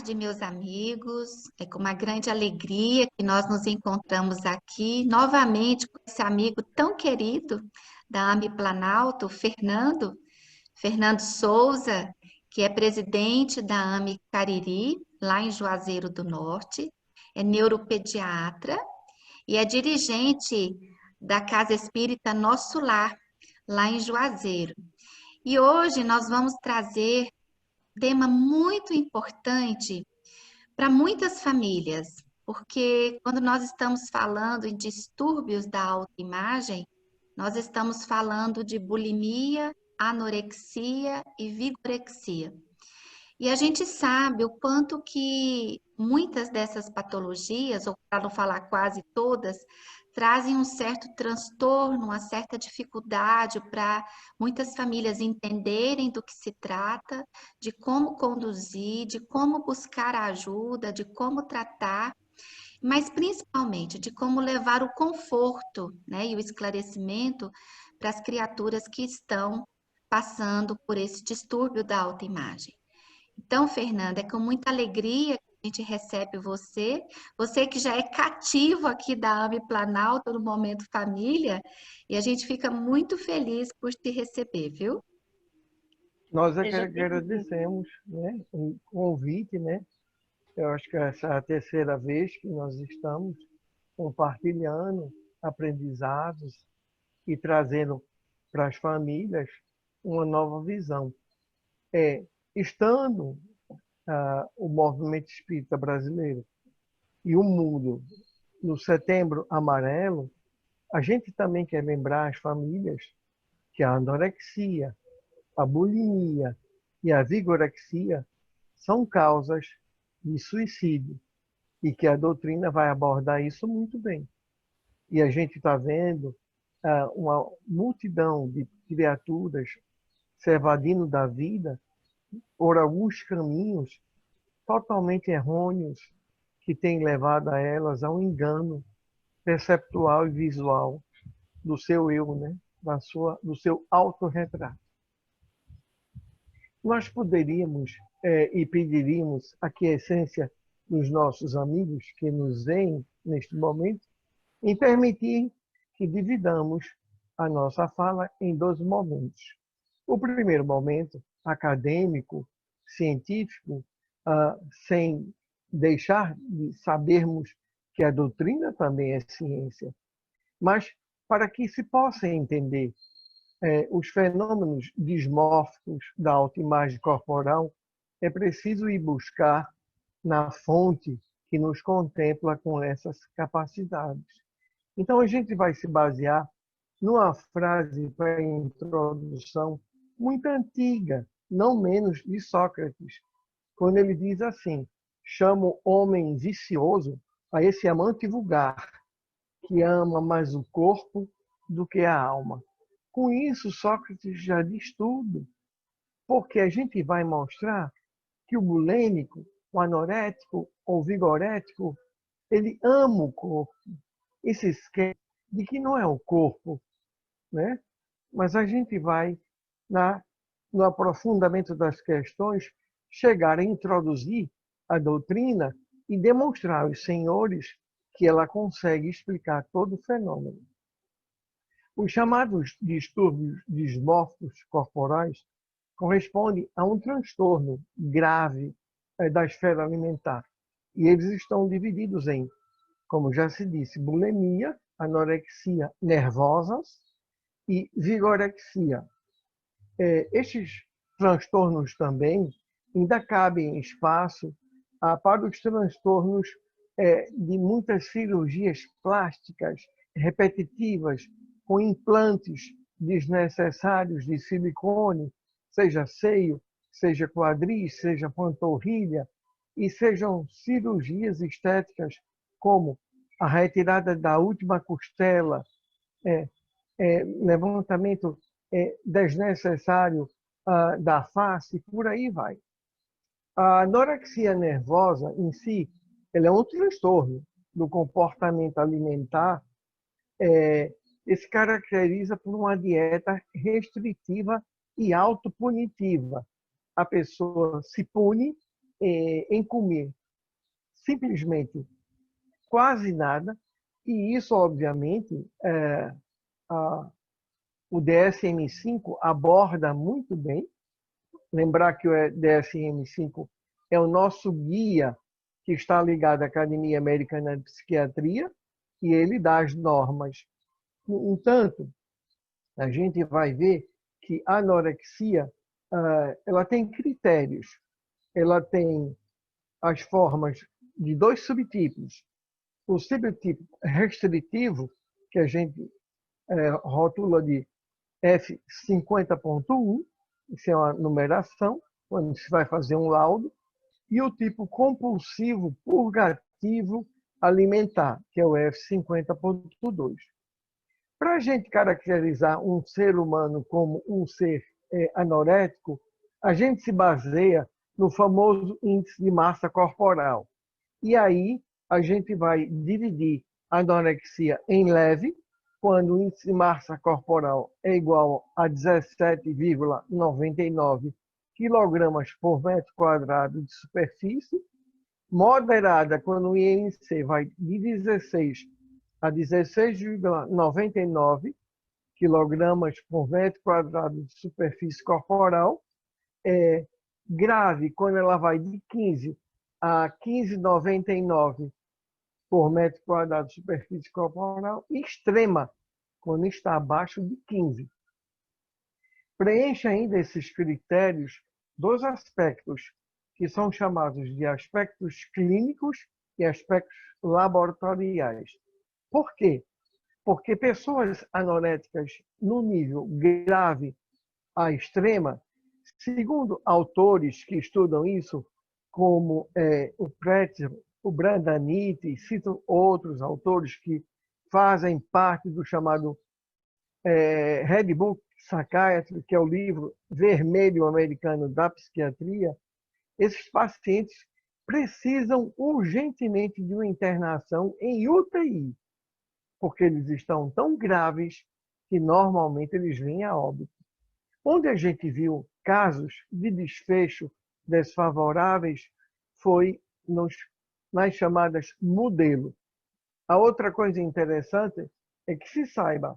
tarde, meus amigos. É com uma grande alegria que nós nos encontramos aqui novamente com esse amigo tão querido da AME Planalto, Fernando Souza, que é presidente da AME Cariri, lá em Juazeiro do Norte, é neuropediatra e é dirigente da Casa Espírita Nosso Lar, lá em Juazeiro. E hoje nós vamos trazer tema muito importante para muitas famílias, porque quando nós estamos falando em distúrbios da autoimagem, nós estamos falando de bulimia, anorexia e vigorexia. E a gente sabe o quanto que muitas dessas patologias, ou para não falar quase todas, trazem um certo transtorno, uma certa dificuldade para muitas famílias entenderem do que se trata, de como conduzir, de como buscar ajuda, de como tratar, mas principalmente de como levar o conforto, né, e o esclarecimento para as criaturas que estão passando por esse distúrbio da autoimagem. Então, Fernanda, é com muita alegria que a gente recebe você, você que já é cativo aqui da AME Planalto no Momento Família, e a gente fica muito feliz por te receber, viu? Nós é que Seja bem-vindo. agradecemos, né, o convite, né? Eu acho que essa é a terceira vez que nós estamos compartilhando aprendizados e trazendo para as famílias uma nova visão. Estando o movimento espírita brasileiro e o mundo no Setembro Amarelo, a gente também quer lembrar as famílias que a anorexia, a bulimia e a vigorexia são causas de suicídio e que a doutrina vai abordar isso muito bem. E a gente está vendo uma multidão de criaturas se evadindo da vida por alguns caminhos totalmente errôneos que têm levado a elas ao engano perceptual e visual do seu eu, né? Do seu autorretrato. Nós poderíamos e pediríamos a quiescência dos nossos amigos que nos veem neste momento em permitir que dividamos a nossa fala em dois momentos. O primeiro momento, acadêmico, científico, sem deixar de sabermos que a doutrina também é ciência, mas para que se possa entender os fenômenos dismórficos da autoimagem corporal, é preciso ir buscar na fonte que nos contempla com essas capacidades. Então, a gente vai se basear numa frase para introdução muito antiga, não menos de Sócrates, quando ele diz assim: chamo homem vicioso a esse amante vulgar, que ama mais o corpo do que a alma. Com isso, Sócrates já diz tudo, porque a gente vai mostrar que o bulêmico, o anorético ou vigorético, ele ama o corpo e se esquece de que não é o corpo, né? Mas a gente vai, no aprofundamento das questões, chegar a introduzir a doutrina e demonstrar aos senhores que ela consegue explicar todo o fenômeno. Os chamados distúrbios dismórficos corporais correspondem a um transtorno grave da esfera alimentar. E eles estão divididos em, como já se disse, bulimia, anorexia nervosas e vigorexia. Estes transtornos também ainda cabem espaço para os transtornos de muitas cirurgias plásticas repetitivas, com implantes desnecessários de silicone, seja seio, seja quadris, seja panturrilha, e sejam cirurgias estéticas como a retirada da última costela, levantamento desnecessário da face, por aí vai. A anorexia nervosa em si, ela é um transtorno do comportamento alimentar, se caracteriza por uma dieta restritiva e autopunitiva. A pessoa se pune em comer simplesmente quase nada, e isso, obviamente, o DSM-5 aborda muito bem. Lembrar que o DSM-5 é o nosso guia que está ligado à Academia Americana de Psiquiatria, e ele dá as normas. No entanto, a gente vai ver que a anorexia ela tem critérios. Ela tem as formas de dois subtipos. O subtipo restritivo, que a gente rotula de F50.1, isso é uma numeração, quando se vai fazer um laudo, e o tipo compulsivo purgativo alimentar, que é o F50.2. Para a gente caracterizar um ser humano como um ser anorético, a gente se baseia no famoso índice de massa corporal. E aí a gente vai dividir a anorexia em leve, quando o índice de massa corporal é igual a 17,99 quilogramas por metro quadrado de superfície, moderada, quando o IMC vai de 16 a 16,99 quilogramas por metro quadrado de superfície corporal, grave, quando ela vai de 15 a 15,99 por metro quadrado de superfície corporal, e extrema, quando está abaixo de 15. Preenche ainda esses critérios dois aspectos, que são chamados de aspectos clínicos e aspectos laboratoriais. Por quê? Porque pessoas anoréticas no nível grave a extrema, segundo autores que estudam isso, como o Pretzel, o Brandanite, e cito outros autores que fazem parte do chamado Red Book Psychiatry, que é o livro vermelho americano da psiquiatria, esses pacientes precisam urgentemente de uma internação em UTI, porque eles estão tão graves que normalmente eles vêm a óbito. Onde a gente viu casos de desfecho desfavoráveis foi nas chamadas modelo. A outra coisa interessante é que se saiba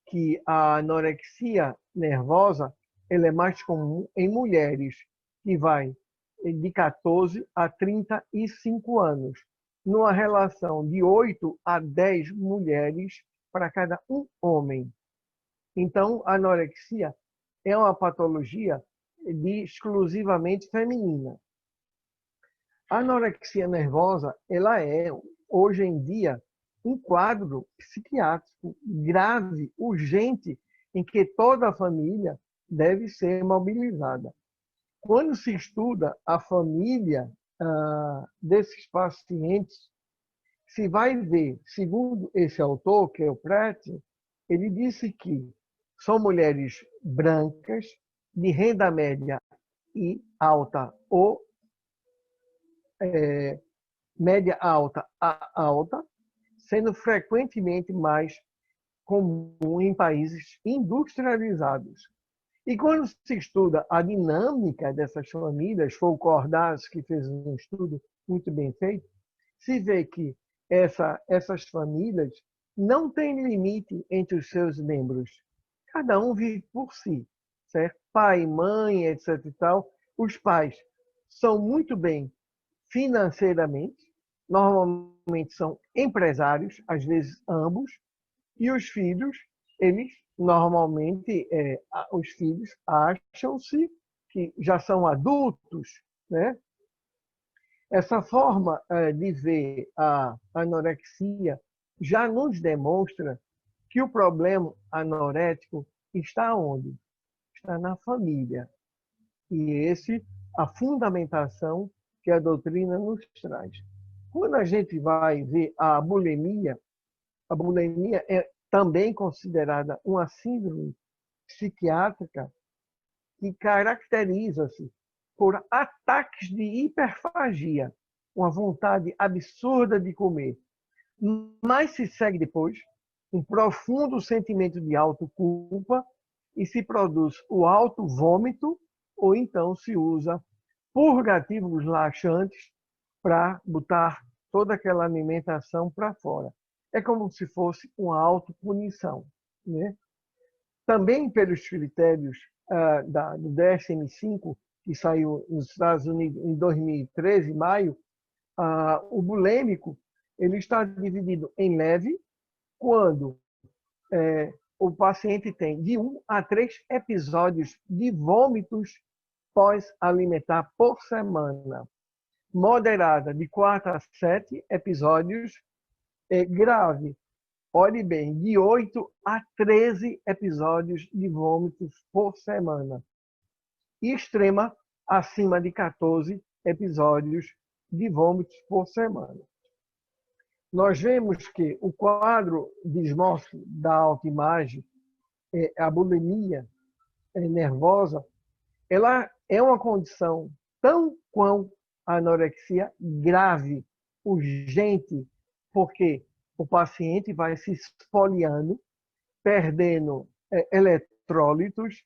que a anorexia nervosa ela é mais comum em mulheres, que vai de 14 a 35 anos, numa relação de 8 a 10 mulheres para cada um homem. Então, a anorexia é uma patologia exclusivamente feminina. A anorexia nervosa, ela é, hoje em dia, um quadro psiquiátrico grave, urgente, em que toda a família deve ser mobilizada. Quando se estuda a família desses pacientes, se vai ver, segundo esse autor, que é o Pratt, ele disse que são mulheres brancas, de renda média e alta, ou média alta a alta, sendo frequentemente mais comum em países industrializados. E quando se estuda a dinâmica dessas famílias, foi o Cordaz que fez um estudo muito bem feito, se vê que essas famílias não têm limite entre os seus membros. Cada um vive por si, certo? Pai, mãe, etc. e tal. Os pais são muito bem financeiramente, normalmente são empresários, às vezes ambos, e os filhos, eles normalmente, os filhos acham-se que já são adultos, né? Essa forma de ver a anorexia já nos demonstra que o problema anorético está onde? Está na família. E esse a fundamentação que a doutrina nos traz. Quando a gente vai ver a bulimia é também considerada uma síndrome psiquiátrica que caracteriza-se por ataques de hiperfagia, uma vontade absurda de comer, mas se segue depois um profundo sentimento de autoculpa e se produz o autovômito, ou então se usa purgativos laxantes para botar toda aquela alimentação para fora. É como se fosse uma autopunição, né? Também pelos critérios do DSM-5, que saiu nos Estados Unidos em 2013, em maio, o bulêmico ele está dividido em leve, quando o paciente tem de 1 a 3 episódios de vômitos pós-alimentar por semana. Moderada, de 4 a 7 episódios. Grave, olhe bem, de 8 a 13 episódios de vômitos por semana. E extrema, acima de 14 episódios de vômitos por semana. Nós vemos que o quadro dismórfico da autoimagem, a bulimia nervosa, ela é uma condição tão quanto a anorexia grave, urgente, porque o paciente vai se esfoliando, perdendo eletrólitos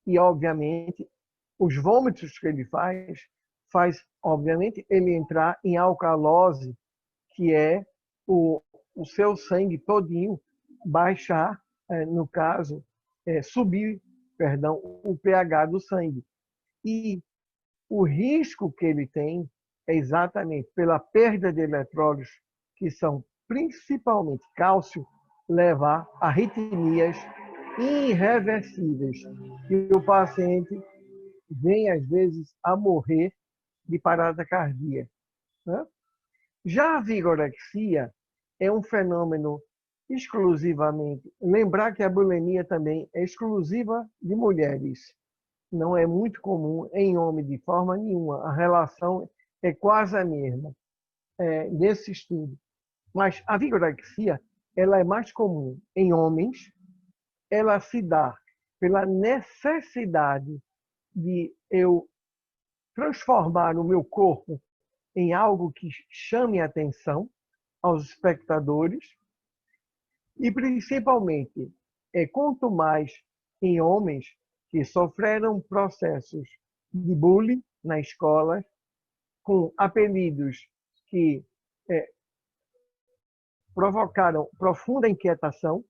e, obviamente, os vômitos que ele faz, obviamente, ele entrar em alcalose, que é o seu sangue todinho baixar, no caso, subir, perdão, o pH do sangue. E o risco que ele tem é exatamente pela perda de eletrólitos, que são principalmente cálcio, levar a arritmias irreversíveis. E o paciente vem, às vezes, a morrer de parada cardíaca, né? Já a vigorexia é um fenômeno exclusivamente... Lembrar que a bulimia também é exclusiva de mulheres. Não é muito comum em homem de forma nenhuma. A relação é quase a mesma nesse estudo. Mas a vigorexia ela é mais comum em homens. Ela se dá pela necessidade de eu transformar o meu corpo em algo que chame a atenção aos espectadores. E, principalmente, quanto mais em homens que sofreram processos de bullying na escola, com apelidos que provocaram profunda inquietação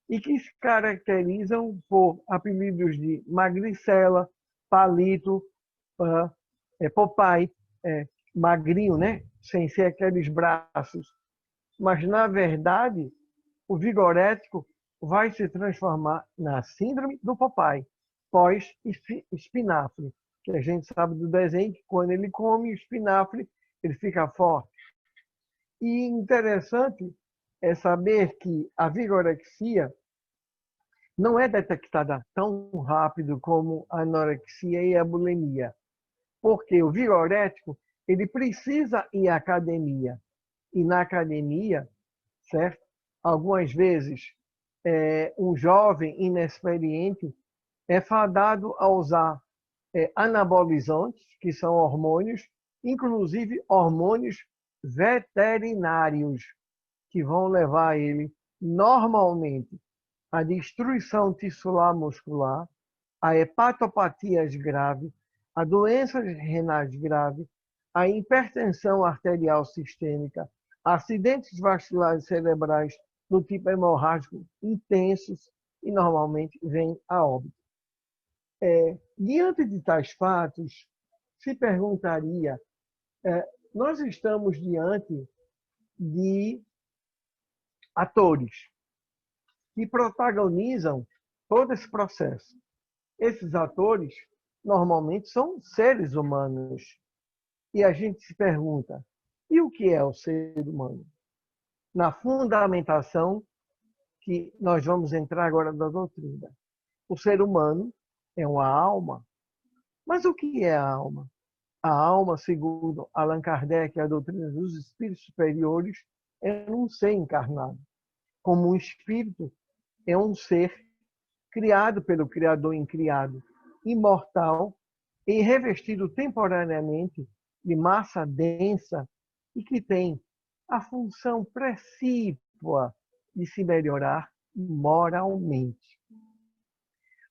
e que se caracterizam por apelidos de magricela, palito, Popeye, magrinho, né? Sem ser aqueles braços. Mas, na verdade, o vigorético vai se transformar na síndrome do Popeye, pós-espinafre, que a gente sabe do desenho que quando ele come o espinafre, ele fica forte. E interessante é saber que a vigorexia não é detectada tão rápido como a anorexia e a bulimia, porque o vigorético ele precisa ir à academia. E na academia, certo? Algumas vezes, um jovem inexperiente é fadado a usar anabolizantes, que são hormônios, inclusive hormônios veterinários, que vão levar ele, normalmente, à destruição tissular muscular, a hepatopatias graves, a doenças renais graves, a hipertensão arterial sistêmica, acidentes vasculares cerebrais do tipo hemorrágico intensos e normalmente vêm a óbito. Diante de tais fatos, se perguntaria, nós estamos diante de atores que protagonizam todo esse processo. Esses atores, normalmente, são seres humanos. E a gente se pergunta, e o que é o ser humano? Na fundamentação que nós vamos entrar agora da doutrina. O ser humano é uma alma. Mas o que é a alma? A alma, segundo Allan Kardec e a doutrina dos espíritos superiores, é um ser encarnado. Como um espírito, é um ser criado pelo Criador incriado, imortal e revestido temporariamente de massa densa e que tem a função precípua de se melhorar moralmente.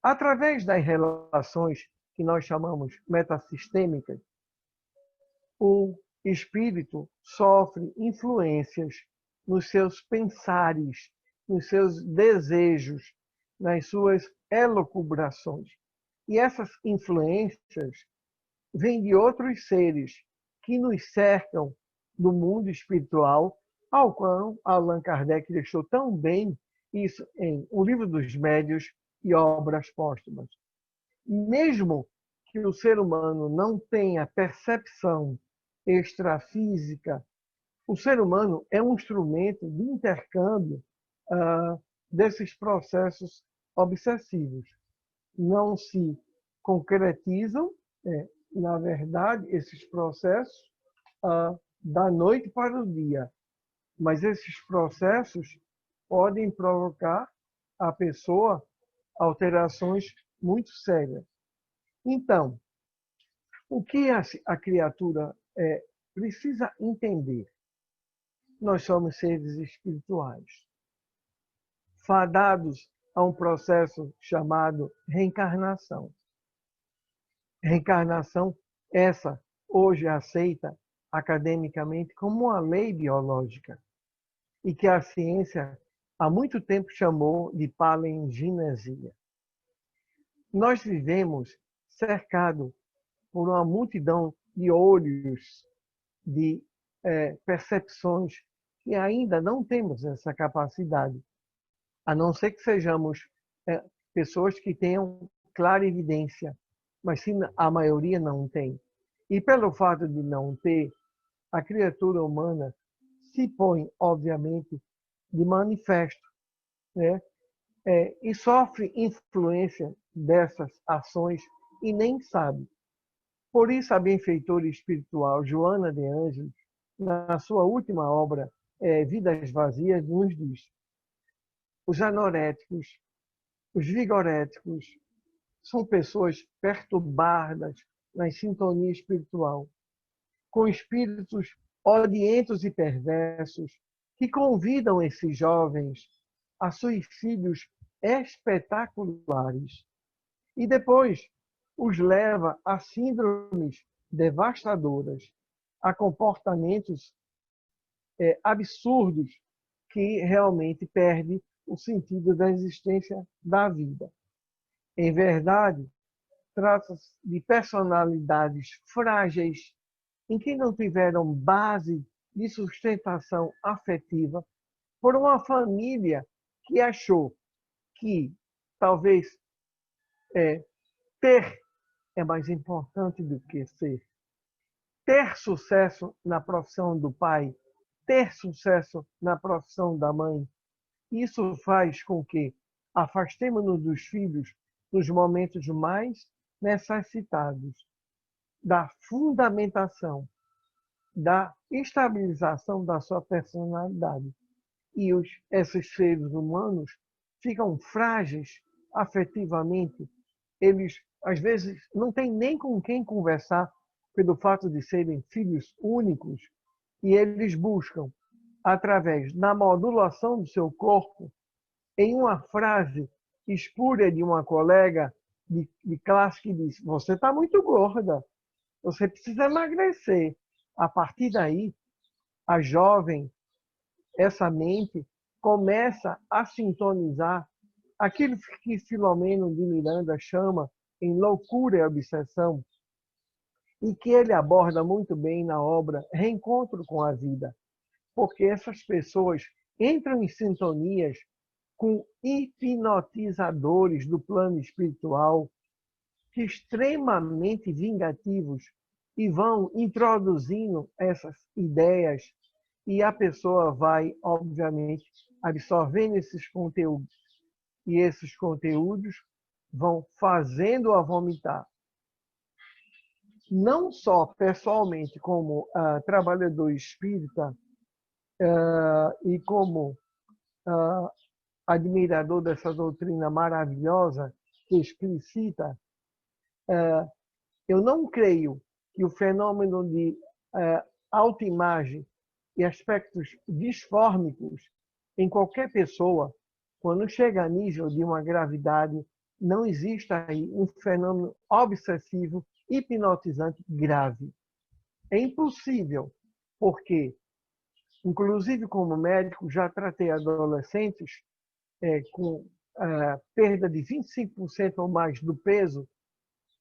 Através das relações que nós chamamos metassistêmicas, o espírito sofre influências nos seus pensares, nos seus desejos, nas suas elucubrações. E essas influências vêm de outros seres que nos cercam do mundo espiritual, ao qual Allan Kardec deixou tão bem isso em O Livro dos Médiuns e Obras Póstumas. Mesmo que o ser humano não tenha percepção extrafísica, o ser humano é um instrumento de intercâmbio desses processos obsessivos. Não se concretizam, na verdade, esses processos da noite para o dia, mas esses processos podem provocar a pessoa alterações muito sérias. Então, o que a criatura precisa entender? Nós somos seres espirituais, fadados a um processo chamado reencarnação. Reencarnação, essa hoje aceita academicamente como uma lei biológica e que a ciência há muito tempo chamou de palingenesia. Nós vivemos cercados por uma multidão de olhos, de percepções, que ainda não temos essa capacidade, a não ser que sejamos pessoas que tenham clarividência, mas se a maioria não tem. E pelo fato de não ter, a criatura humana se põe, obviamente, de manifesto, né? E sofre influência dessas ações e nem sabe. Por isso, a benfeitora espiritual Joana de Ângeles, na sua última obra, Vidas Vazias, nos diz: os anoréticos, os vigoréticos, são pessoas perturbadas na sintonia espiritual, com espíritos odientos e perversos, que convidam esses jovens a suicídios espetaculares e depois os leva a síndromes devastadoras, a comportamentos absurdos que realmente perdem o sentido da existência da vida. Em verdade, trata-se de personalidades frágeis, em que não tiveram base de sustentação afetiva por uma família que achou que talvez ter é mais importante do que ser. Ter sucesso na profissão do pai, ter sucesso na profissão da mãe, isso faz com que afastemos-nos dos filhos nos momentos mais necessitados da fundamentação, da estabilização da sua personalidade. E esses seres humanos ficam frágeis afetivamente. Eles, às vezes, não têm nem com quem conversar pelo fato de serem filhos únicos, e eles buscam, através da modulação do seu corpo, em uma frase espúria de uma colega de classe que diz: você está muito gorda, você precisa emagrecer. A partir daí, a jovem, essa mente, começa a sintonizar aquilo que Filomeno de Miranda chama em loucura e obsessão, e que ele aborda muito bem na obra Reencontro com a Vida, porque essas pessoas entram em sintonias com hipnotizadores do plano espiritual, que extremamente vingativos, e vão introduzindo essas ideias, e a pessoa vai, obviamente, absorvendo esses conteúdos. E esses conteúdos vão fazendo-a vomitar. Não só pessoalmente, como trabalhador espírita e como admirador dessa doutrina maravilhosa que explicita, eu não creio que o fenômeno de autoimagem e aspectos disfórmicos em qualquer pessoa, quando chega a nível de uma gravidade, não existe aí um fenômeno obsessivo, hipnotizante grave. É impossível, porque, inclusive como médico, já tratei adolescentes com perda de 25% ou mais do peso,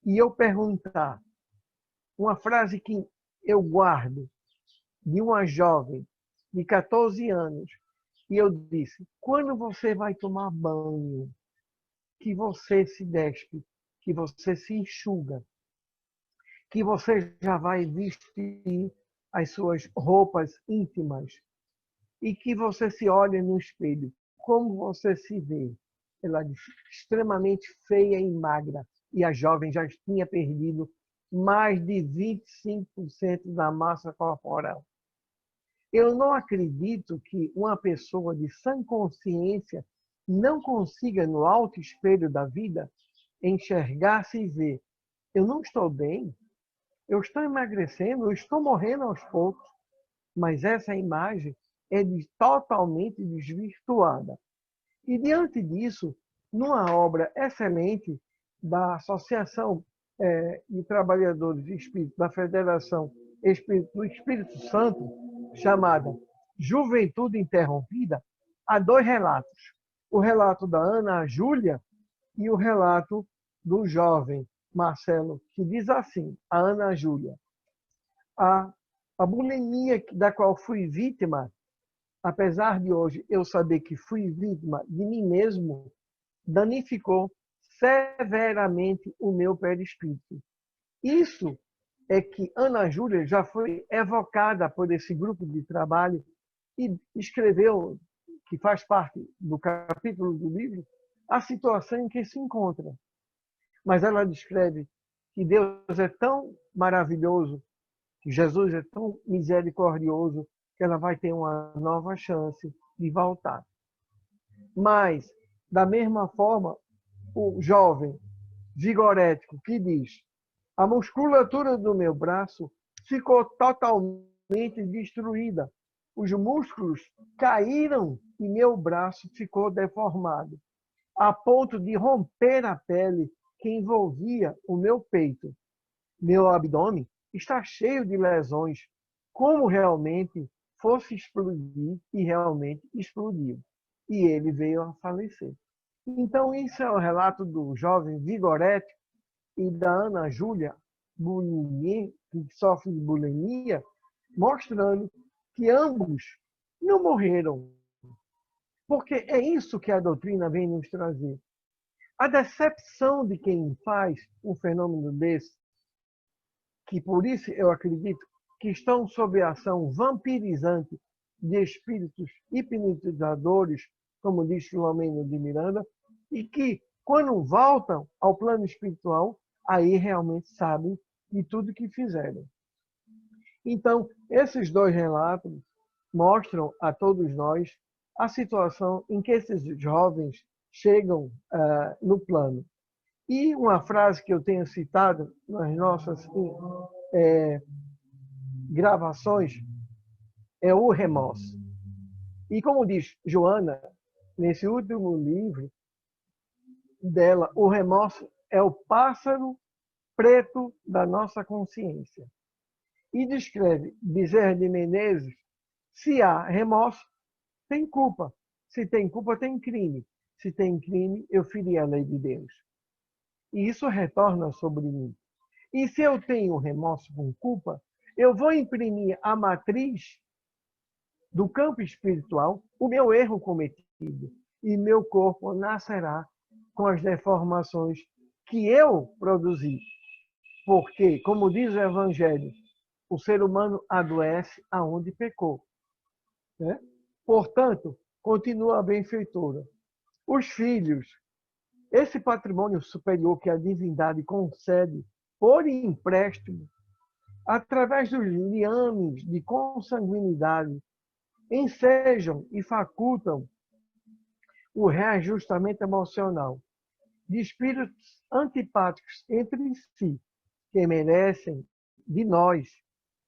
e eu perguntar uma frase que eu guardo de uma jovem de 14 anos, e eu disse: quando você vai tomar banho, que você se despe, que você se enxuga, que você já vai vestir as suas roupas íntimas e que você se olha no espelho, como você se vê? Ela disse: extremamente feia e magra. E a jovem já tinha perdido mais de 25% da massa corporal. Eu não acredito que uma pessoa de sã consciência não consiga, no alto espelho da vida, enxergar-se e ver: eu não estou bem, eu estou emagrecendo, eu estou morrendo aos poucos, mas essa imagem é totalmente desvirtuada. E diante disso, numa obra excelente da Associação de Trabalhadores de Espírito, da Federação do Espírito Santo, chamada Juventude Interrompida, há dois relatos. O relato da Ana Júlia e o relato do jovem Marcelo, que diz assim: a Ana Júlia, a bulimia da qual fui vítima, apesar de hoje eu saber que fui vítima de mim mesmo, danificou severamente o meu perispírito. Isso é que Ana Júlia já foi evocada por esse grupo de trabalho e escreveu, que faz parte do capítulo do livro, a situação em que se encontra. Mas ela descreve que Deus é tão maravilhoso, que Jesus é tão misericordioso, que ela vai ter uma nova chance de voltar. Mas, da mesma forma, o jovem vigorético que diz: a musculatura do meu braço ficou totalmente destruída. Os músculos caíram e meu braço ficou deformado, a ponto de romper a pele que envolvia o meu peito. Meu abdômen está cheio de lesões, como realmente fosse explodir, e realmente explodiu. E ele veio a falecer. Então, isso é o relato do jovem Vigorete e da Ana Júlia, que sofre de bulimia, mostrando que ambos não morreram. Porque é isso que a doutrina vem nos trazer. A decepção de quem faz um fenômeno desse, que por isso eu acredito que estão sob a ação vampirizante de espíritos hipnotizadores, como diz Filomeno de Miranda, e que, quando voltam ao plano espiritual, aí realmente sabem de tudo que fizeram. Então, esses dois relatos mostram a todos nós a situação em que esses jovens chegam no plano. E uma frase que eu tenho citado nas nossas gravações é o remorso. E como diz Joana, nesse último livro dela, o remorso é o pássaro preto da nossa consciência. E descreve Bezerra de Menezes: se há remorso, tem culpa. Se tem culpa, tem crime. Se tem crime, eu feri a lei de Deus. E isso retorna sobre mim. E se eu tenho remorso com culpa, eu vou imprimir a matriz do campo espiritual, o meu erro cometido. E meu corpo nascerá com as deformações que eu produzi. Porque, como diz o Evangelho, o ser humano adoece aonde pecou. Né? Portanto, continua a benfeitora. Os filhos, esse patrimônio superior que a divindade concede por empréstimo, através dos liames de consanguinidade, ensejam e facultam o reajustamento emocional de espíritos antipáticos entre si, que merecem de nós,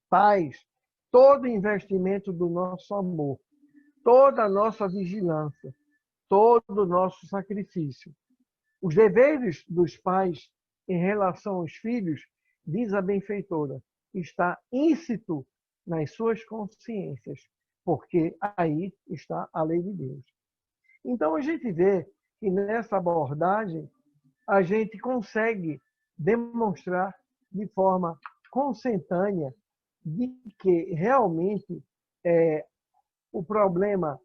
pais, todo investimento do nosso amor, toda a nossa vigilância, todo o nosso sacrifício. Os deveres dos pais em relação aos filhos, diz a benfeitora, está íncito nas suas consciências, porque aí está a lei de Deus. Então, a gente vê que nessa abordagem a gente consegue demonstrar de forma consentânea de que realmente o problema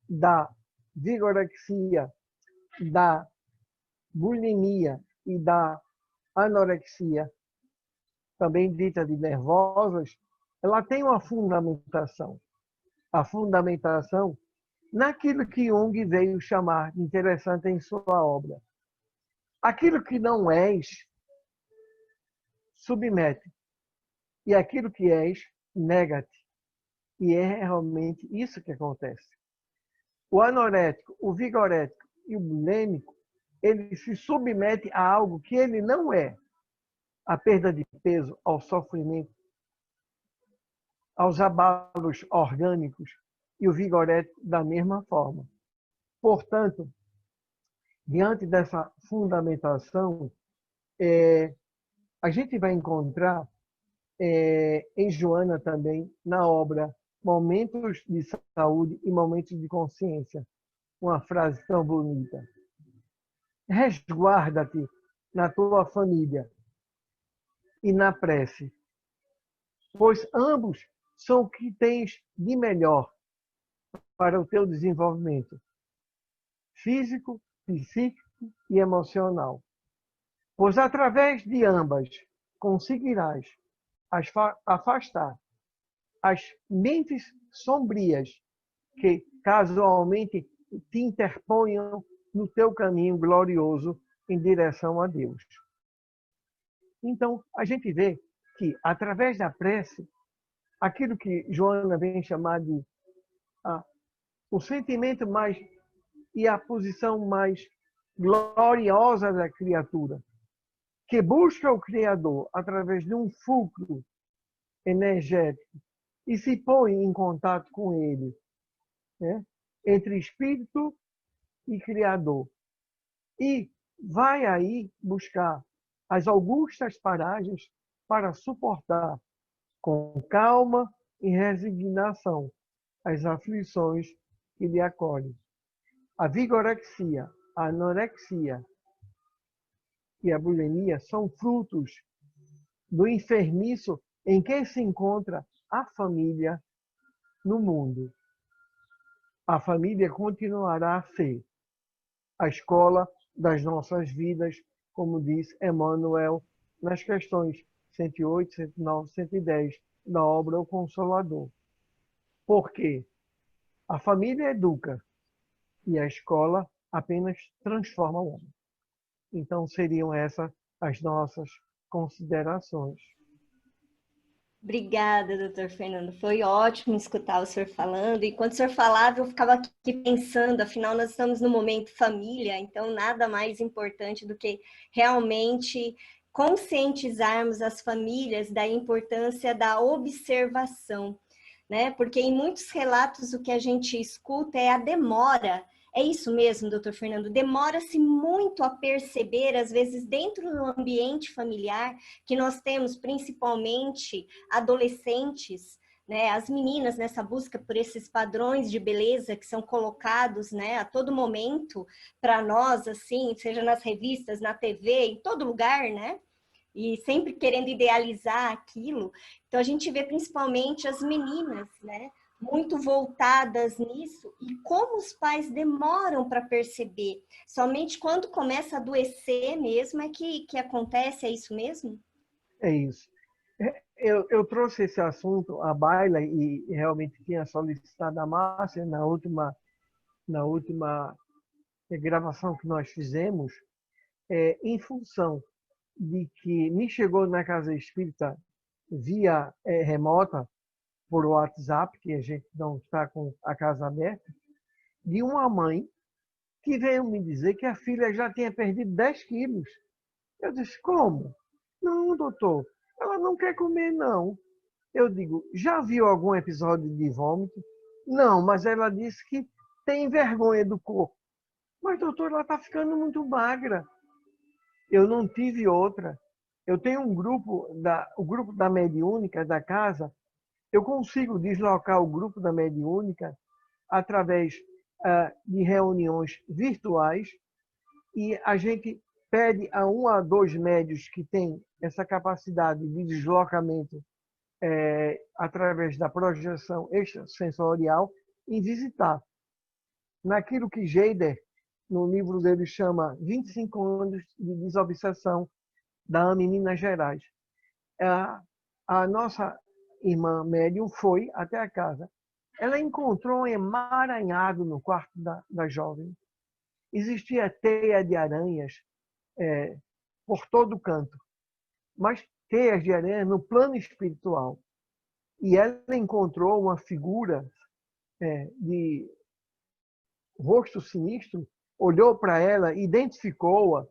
da vigorexia, da bulimia e da anorexia, também dita de nervosas, ela tem uma fundamentação. A fundamentação naquilo que Jung veio chamar de interessante em sua obra. Aquilo que não és, submete. E aquilo que és, nega-te. E é realmente isso que acontece. O anorético, o vigorético e o bulêmico, ele se submete a algo que ele não é. A perda de peso, ao sofrimento, aos abalos orgânicos, e o vigorético da mesma forma. Portanto, diante dessa fundamentação, a gente vai encontrar em Joana também, na obra Momentos de Saúde e Momentos de Consciência, uma frase tão bonita. Resguarda-te na tua família e na prece, pois ambos são o que tens de melhor para o teu desenvolvimento físico, psíquico e emocional. Pois através de ambas conseguirás afastar as mentes sombrias que casualmente te interponham no teu caminho glorioso em direção a Deus. Então, a gente vê que, através da prece, aquilo que Joana vem chamar de o sentimento mais e a posição mais gloriosa da criatura, que busca o Criador através de um fulcro energético e se põe em contato com ele, né? Entre espírito e Criador. E vai aí buscar as augustas paragens para suportar com calma e resignação as aflições que lhe acolhem. A vigorexia, a anorexia e a bulimia são frutos do enfermiço em que se encontra a família no mundo. A família continuará a ser a escola das nossas vidas, como diz Emmanuel nas questões 108, 109, 110 da obra O Consolador. Porque a família educa e a escola apenas transforma o homem. Então, seriam essas as nossas considerações. Obrigada, doutor Fernando. Foi ótimo escutar o senhor falando. E quando o senhor falava, eu ficava aqui pensando, afinal, nós estamos no momento família, então nada mais importante do que realmente conscientizarmos as famílias da importância da observação, né? Porque em muitos relatos o que a gente escuta é a demora. É isso mesmo, doutor Fernando, demora-se muito a perceber, às vezes, dentro do ambiente familiar, que nós temos principalmente adolescentes, né, as meninas nessa busca por esses padrões de beleza que são colocados, né, a todo momento para nós, assim, seja nas revistas, na TV, em todo lugar, né? E sempre querendo idealizar aquilo. Então, a gente vê principalmente as meninas, né? Muito voltadas nisso, e como os pais demoram para perceber. Somente quando começa a adoecer mesmo é que acontece, é isso mesmo? É isso. Eu trouxe esse assunto à baila e realmente tinha solicitado a Márcia na última gravação que nós fizemos, em função de que me chegou na Casa Espírita via remota, por WhatsApp, que a gente não está com a casa aberta, de uma mãe que veio me dizer que a filha já tinha perdido 10 quilos. Eu disse, como? Não, doutor, ela não quer comer, não. Eu digo, já viu algum episódio de vômito? Não, mas ela disse que tem vergonha do corpo. Mas, doutor, ela está ficando muito magra. Eu não tive outra. Eu tenho o grupo da mediúnica da casa, eu consigo deslocar o grupo da mediúnica através de reuniões virtuais e a gente pede a 1 a 2 médios que têm essa capacidade de deslocamento através da projeção extrasensorial em visitar. Naquilo que Geider, no livro dele, chama 25 anos de desobsessão da AME Minas Gerais. A nossa irmã médium foi até a casa. Ela encontrou um emaranhado no quarto da jovem. Existia teia de aranhas por todo canto, mas teias de aranha no plano espiritual. E ela encontrou uma figura de rosto sinistro, olhou para ela, identificou-a,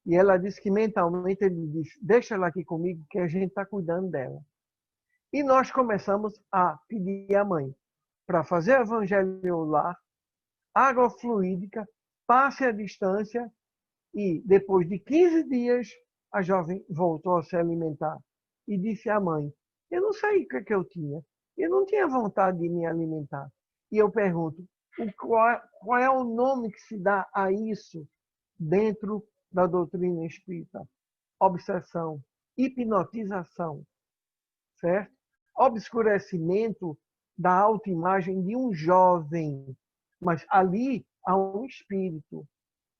e ela disse que mentalmente ele disse: deixa ela aqui comigo que a gente está cuidando dela. E nós começamos a pedir à mãe para fazer evangelho lar, água fluídica, passe à distância, e depois de 15 dias a jovem voltou a se alimentar e disse à mãe: eu não sei o que eu tinha, eu não tinha vontade de me alimentar. E eu pergunto: qual é o nome que se dá a isso dentro da doutrina espírita? Obsessão, hipnotização, certo? Obscurecimento da autoimagem de um jovem, mas ali há um espírito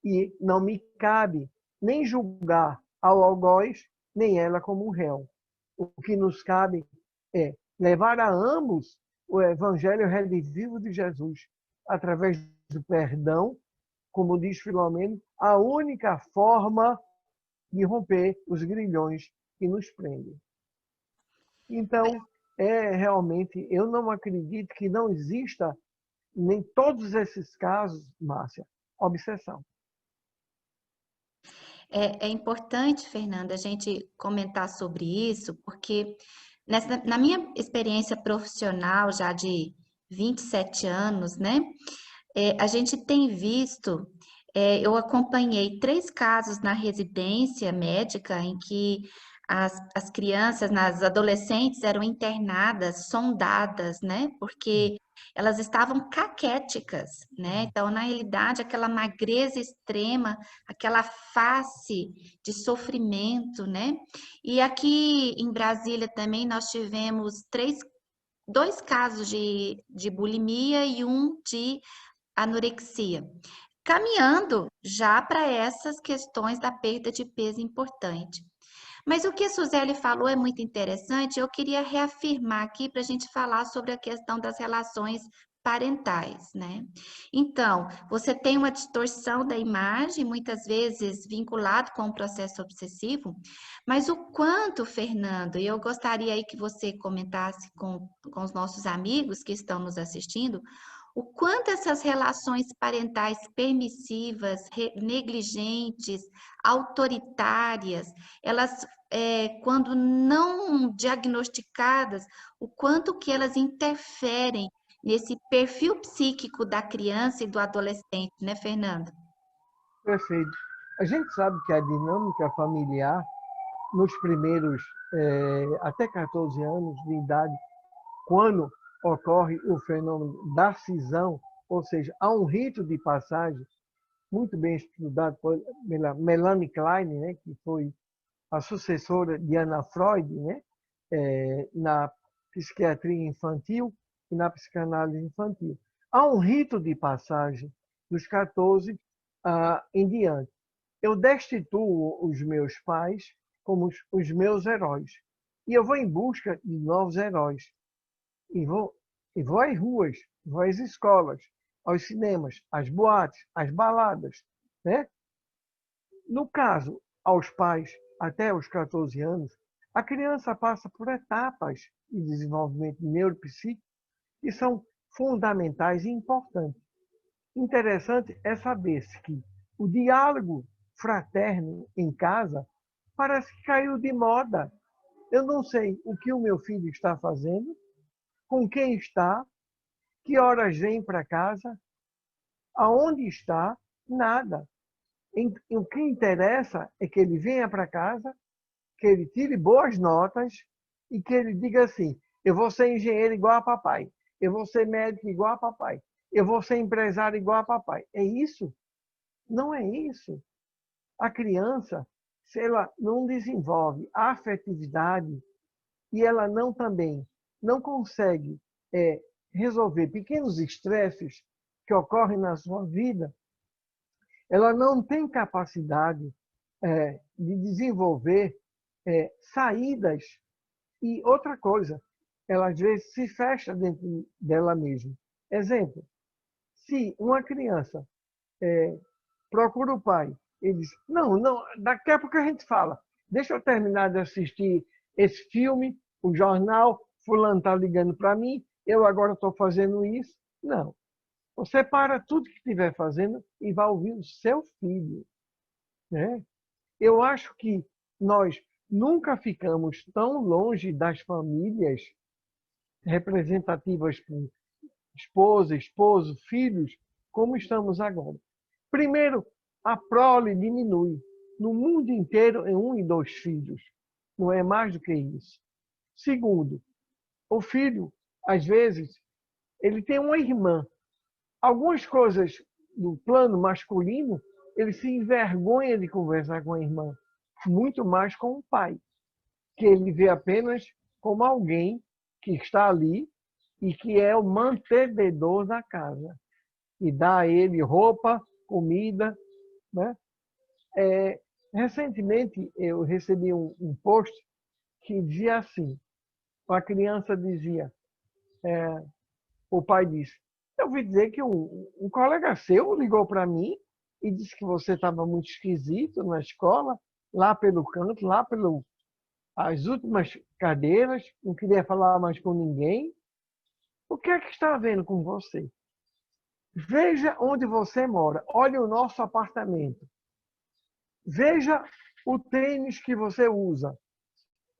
e não me cabe nem julgar ao algoz, nem ela como um réu. O que nos cabe é levar a ambos o evangelho redivivo de Jesus, através do perdão, como diz Filomeno, a única forma de romper os grilhões que nos prendem. Então, realmente, eu não acredito que não exista, nem todos esses casos, Márcia, obsessão. É importante, Fernanda, a gente comentar sobre isso, porque na minha experiência profissional, já de 27 anos, né, a gente tem visto, eu acompanhei 3 casos na residência médica em que as crianças, as adolescentes eram internadas, sondadas, né, porque elas estavam caquéticas, né? Então, na realidade, aquela magreza extrema, aquela face de sofrimento, né? E aqui em Brasília também nós tivemos 2 casos de bulimia e um de anorexia, caminhando já para essas questões da perda de peso importante. Mas o que a Suzeli falou é muito interessante. Eu queria reafirmar aqui para a gente falar sobre a questão das relações parentais, né? Então, você tem uma distorção da imagem, muitas vezes vinculado com o processo obsessivo, mas o quanto, Fernando, e eu gostaria aí que você comentasse com os nossos amigos que estão nos assistindo, o quanto essas relações parentais permissivas, negligentes, autoritárias, elas, quando não diagnosticadas, o quanto que elas interferem nesse perfil psíquico da criança e do adolescente, né, Fernanda? Perfeito. A gente sabe que a dinâmica familiar, nos primeiros até 14 anos de idade, quando ocorre o fenômeno da cisão, ou seja, há um rito de passagem muito bem estudado pela Melanie Klein, né, que foi a sucessora de Anna Freud, né, na psiquiatria infantil e na psicanálise infantil. Há um rito de passagem dos 14 em diante. Eu destituo os meus pais como os meus heróis. E eu vou em busca de novos heróis. E vou às ruas, vou às escolas, aos cinemas, às boates, às baladas, né? No caso, aos pais até os 14 anos, a criança passa por etapas de desenvolvimento neuropsíquico que são fundamentais e importantes. Interessante é saber-se que o diálogo fraterno em casa parece que caiu de moda. Eu não sei o que o meu filho está fazendo, com quem está, que horas vem para casa, aonde está, nada. O que interessa é que ele venha para casa que ele tire boas notas e que ele diga assim: eu vou ser engenheiro igual a papai, eu vou ser médico igual a papai, eu vou ser empresário igual a papai. É isso? Não é isso. A criança, se ela não desenvolve a afetividade e ela não consegue resolver pequenos estresses que ocorrem na sua vida, ela não tem capacidade de desenvolver saídas. E outra coisa, ela às vezes se fecha dentro dela mesma. Exemplo, se uma criança procura o pai, ele diz: não, daqui a pouco a gente fala, deixa eu terminar de assistir esse filme, o jornal, fulano está ligando para mim, eu agora estou fazendo isso. Não. Você para tudo que estiver fazendo e vai ouvir o seu filho. Né? Eu acho que nós nunca ficamos tão longe das famílias representativas por esposa, esposo, filhos, como estamos agora. Primeiro, a prole diminui. No mundo inteiro, é 1 e 2 filhos. Não é mais do que isso. Segundo, o filho, às vezes, ele tem uma irmã. Algumas coisas no plano masculino, ele se envergonha de conversar com a irmã, muito mais com o pai, que ele vê apenas como alguém que está ali e que é o mantenedor da casa, e dá a ele roupa, comida. Né? Recentemente, eu recebi um post que dizia assim, a criança dizia, o pai disse: eu ouvi dizer que um colega seu ligou para mim e disse que você estava muito esquisito na escola, lá pelo canto, lá as últimas cadeiras, não queria falar mais com ninguém. O que é que está havendo com você? Veja onde você mora. Olha o nosso apartamento. Veja o tênis que você usa.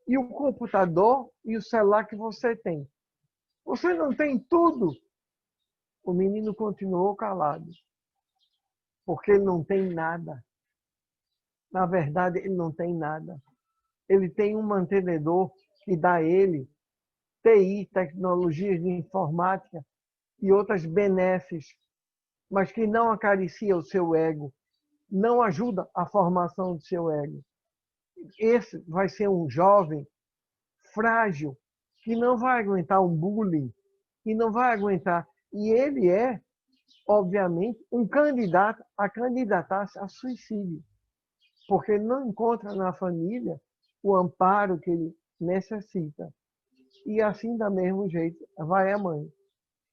E o computador e o celular que você tem. Você não tem tudo? O menino continuou calado. Porque ele não tem nada. Na verdade, ele não tem nada. Ele tem um mantenedor que dá a ele TI, tecnologias de informática e outras benesses, mas que não acaricia o seu ego, não ajuda a formação do seu ego. Esse vai ser um jovem frágil, que não vai aguentar um bullying, que não vai aguentar. E ele é, obviamente, um candidato a candidatar-se a suicídio, porque ele não encontra na família o amparo que ele necessita. E assim, da mesmo jeito, vai a mãe.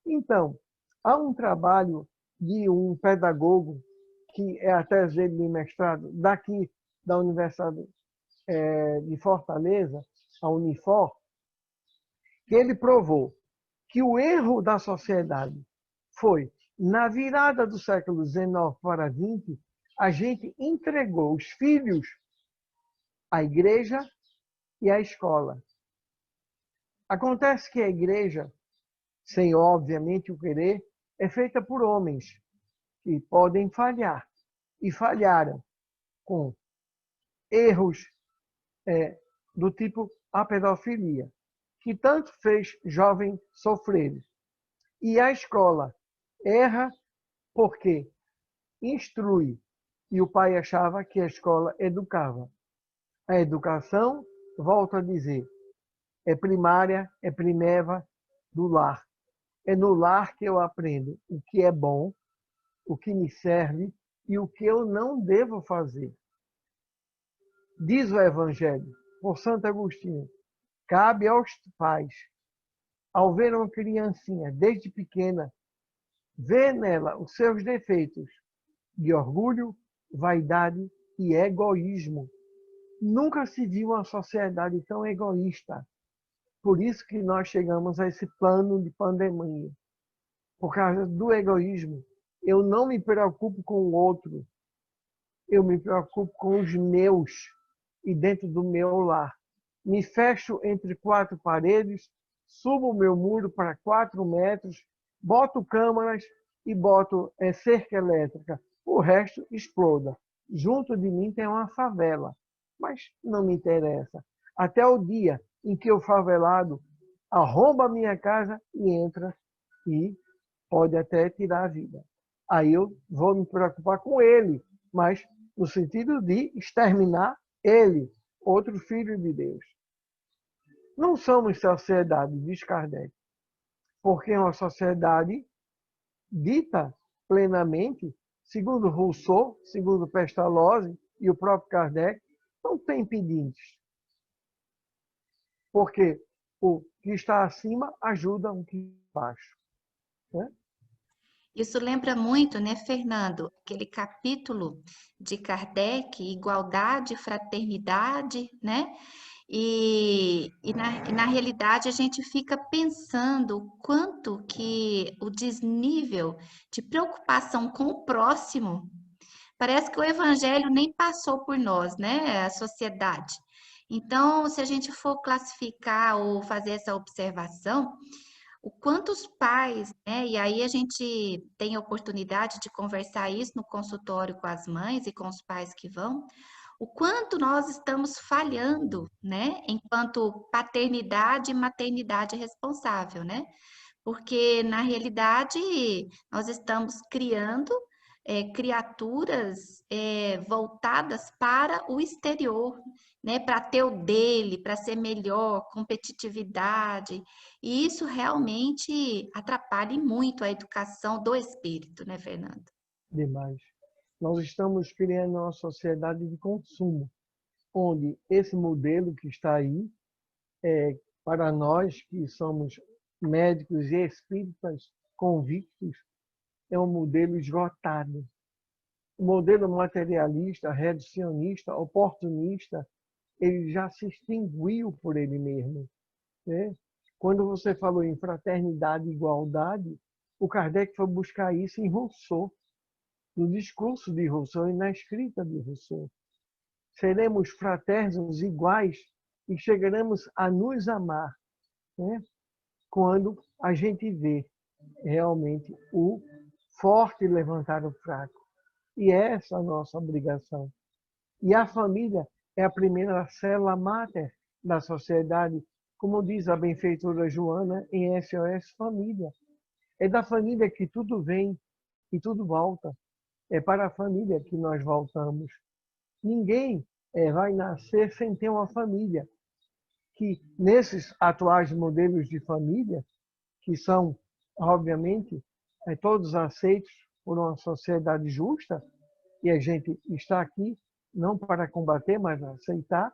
Então, há um trabalho de um pedagogo, que é a tese dele de mestrado, daqui da Universidade de Fortaleza, a Unifor, que ele provou que o erro da sociedade foi, na virada do século XIX para XX, a gente entregou os filhos à igreja e à escola. Acontece que a igreja, sem obviamente o querer, é feita por homens que podem falhar. E falharam com erros do tipo a pedofilia, que tanto fez jovens sofrerem. E a escola erra porque instrui, e o pai achava que a escola educava. A educação, volto a dizer, é primária, é primeva do lar. É no lar que eu aprendo o que é bom, o que me serve e o que eu não devo fazer. Diz o Evangelho, por Santo Agostinho, cabe aos pais, ao ver uma criancinha desde pequena, ver nela os seus defeitos de orgulho, vaidade e egoísmo. Nunca se viu uma sociedade tão egoísta. Por isso que nós chegamos a esse plano de pandemia. Por causa do egoísmo. Eu não me preocupo com o outro. Eu me preocupo com os meus e dentro do meu lar. Me fecho entre 4 paredes, subo o meu muro para 4 metros, boto câmaras e boto cerca elétrica. O resto exploda. Junto de mim tem uma favela. mas não me interessa. Até o dia em que o favelado arromba a minha casa e entra e pode até tirar a vida. Aí eu vou me preocupar com ele, mas no sentido de exterminar ele, outro filho de Deus. Não somos sociedade, diz Kardec, porque é uma sociedade dita plenamente, segundo Rousseau, segundo Pestalozzi e o próprio Kardec, não tem pedintes. Porque o que está acima ajuda o que está abaixo. Né? Isso lembra muito, né, Fernando, aquele capítulo de Kardec, igualdade, fraternidade, né? E na realidade a gente fica pensando o quanto que o desnível de preocupação com o próximo, parece que o evangelho nem passou por nós, né? A sociedade. Então, se a gente for classificar ou fazer essa observação, o quanto os pais, né? E aí a gente tem a oportunidade de conversar isso no consultório com as mães e com os pais que vão, o quanto nós estamos falhando, né? Enquanto paternidade e maternidade responsável, né? Porque na realidade nós estamos criando criaturas voltadas para o exterior, né? Para ter o dele, para ser melhor, competitividade. E isso realmente atrapalha muito a educação do espírito, né, Fernando? Demais. Nós estamos criando uma sociedade de consumo, onde esse modelo que está aí, para nós que somos médicos e espíritas convictos, é um modelo esgotado. O modelo materialista, reducionista, oportunista, ele já se extinguiu por ele mesmo. Né? Quando você falou em fraternidade e igualdade, o Kardec foi buscar isso em Rousseau, no discurso de Rousseau e na escrita de Rousseau. Seremos fraternos iguais e chegaremos a nos amar, né? Quando a gente vê realmente o forte levantar o fraco. E essa é a nossa obrigação. E a família é a primeira célula máter da sociedade, como diz a benfeitora Joana em SOS Família. É da família que tudo vem e tudo volta. É para a família que nós voltamos. Ninguém vai nascer sem ter uma família. Que nesses atuais modelos de família, que são, obviamente, todos aceitos por uma sociedade justa, e a gente está aqui não para combater, mas aceitar,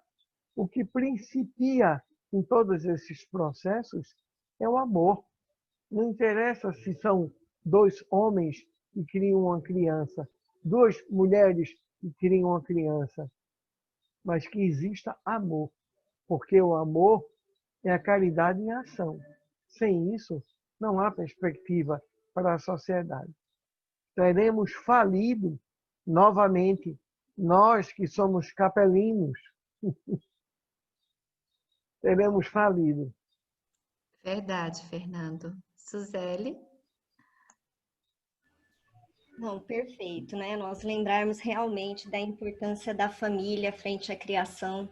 o que principia em todos esses processos é o amor. Não interessa se são dois homens que criam uma criança, duas mulheres que criam uma criança, mas que exista amor, porque o amor é a caridade em ação. Sem isso, não há perspectiva para a sociedade. Teremos falido novamente, nós que somos capelinos, teremos falido. Verdade, Fernando. Suzele? Não, perfeito, né? Nós lembrarmos realmente da importância da família frente à criação,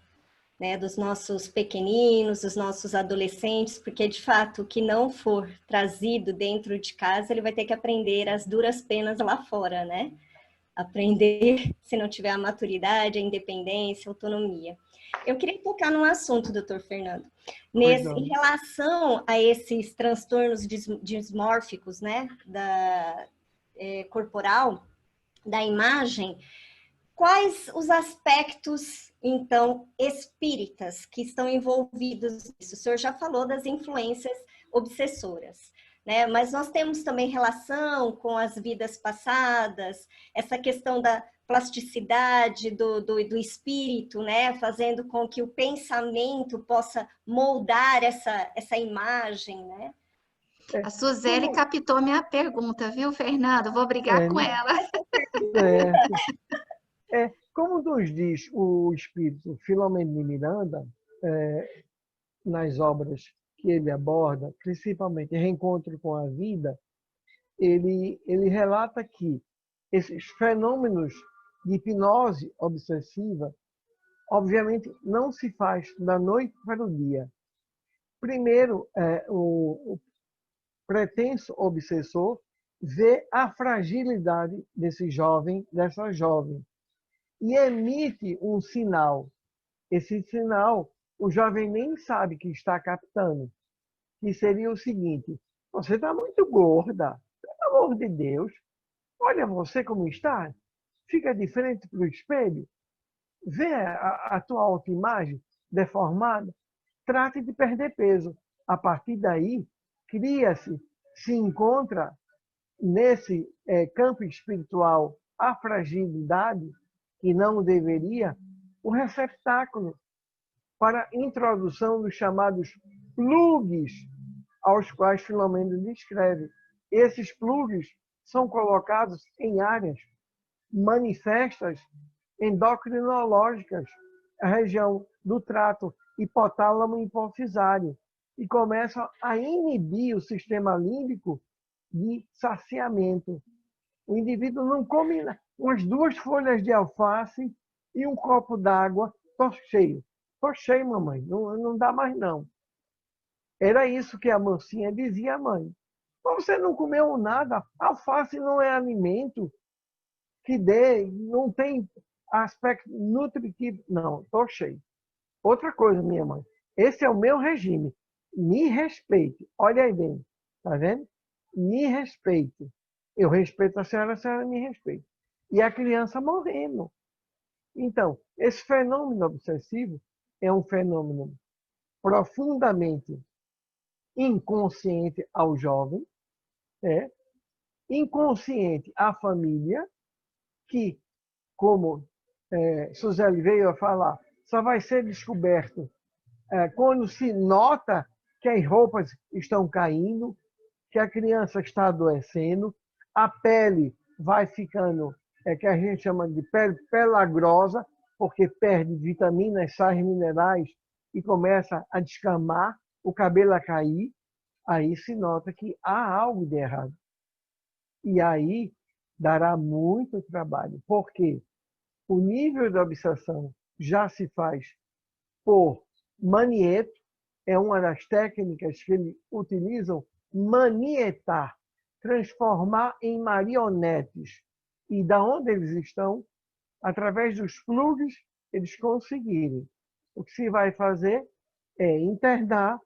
né, dos nossos pequeninos, dos nossos adolescentes, porque de fato o que não for trazido dentro de casa, ele vai ter que aprender as duras penas lá fora, né? Aprender se não tiver a maturidade, a independência, a autonomia. Eu queria tocar num assunto, doutor Fernando, em relação a esses transtornos dismórficos, né, corporal, da imagem, quais os aspectos, então, espíritas que estão envolvidos nisso? O senhor já falou das influências obsessoras, né? Mas nós temos também relação com as vidas passadas, essa questão da plasticidade do espírito, né? Fazendo com que o pensamento possa moldar essa imagem, né? A Suzele captou minha pergunta, viu, Fernando? Vou brigar com ela. Certo. Como nos diz o espírito Filomeno de Miranda, nas obras que ele aborda, principalmente Reencontro com a Vida, ele relata que esses fenômenos de hipnose obsessiva obviamente, não se faz da noite para o dia. Primeiro, o pretenso obsessor vê a fragilidade desse jovem, dessa jovem, e emite um sinal. Esse sinal, o jovem nem sabe que está captando, que seria o seguinte: você está muito gorda, pelo amor de Deus, olha você como está, fica de frente para o espelho, vê a tua autoimagem deformada, trate de perder peso. A partir daí, cria-se, se encontra nesse campo espiritual a fragilidade, que não deveria, o receptáculo para a introdução dos chamados plugs, aos quais Filomeno descreve. Esses plugs são colocados em áreas manifestas endocrinológicas, a região do trato hipotálamo hipofisário, e começam a inibir o sistema límbico de saciamento. O indivíduo não come umas 2 folhas de alface e um copo d'água, estou cheio. Estou cheio, mamãe, não dá mais não. Era isso que a mocinha dizia à mãe. Você não comeu nada, alface não é alimento que dê, não tem aspecto nutritivo. Não, estou cheio. Outra coisa, minha mãe, esse é o meu regime. Me respeite. Olha aí bem, tá vendo? Me respeite. Eu respeito a senhora me respeita. E a criança morrendo. Então, esse fenômeno obsessivo é um fenômeno profundamente inconsciente ao jovem, inconsciente à família, que, como Suzeli veio a falar, só vai ser descoberto quando se nota que as roupas estão caindo, que a criança está adoecendo, a pele vai ficando, que a gente chama de pele pelagrosa, porque perde vitaminas, sais minerais e começa a descamar, o cabelo a cair, aí se nota que há algo de errado. E aí dará muito trabalho, porque o nível de obsessão já se faz por manieto, é uma das técnicas que eles utilizam, manietar, transformar em marionetes. E da onde eles estão? Através dos plugs, eles conseguirem. O que se vai fazer é internar,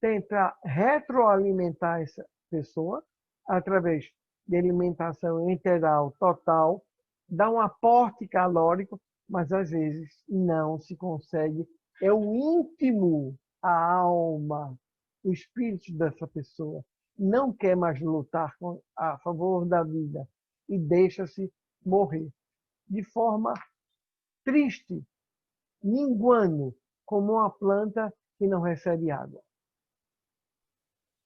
tentar retroalimentar essa pessoa através de alimentação integral total, dar um aporte calórico, mas às vezes não se consegue. É o íntimo, a alma, o espírito dessa pessoa não quer mais lutar a favor da vida e deixa-se morrer de forma triste, minguando, como uma planta que não recebe água.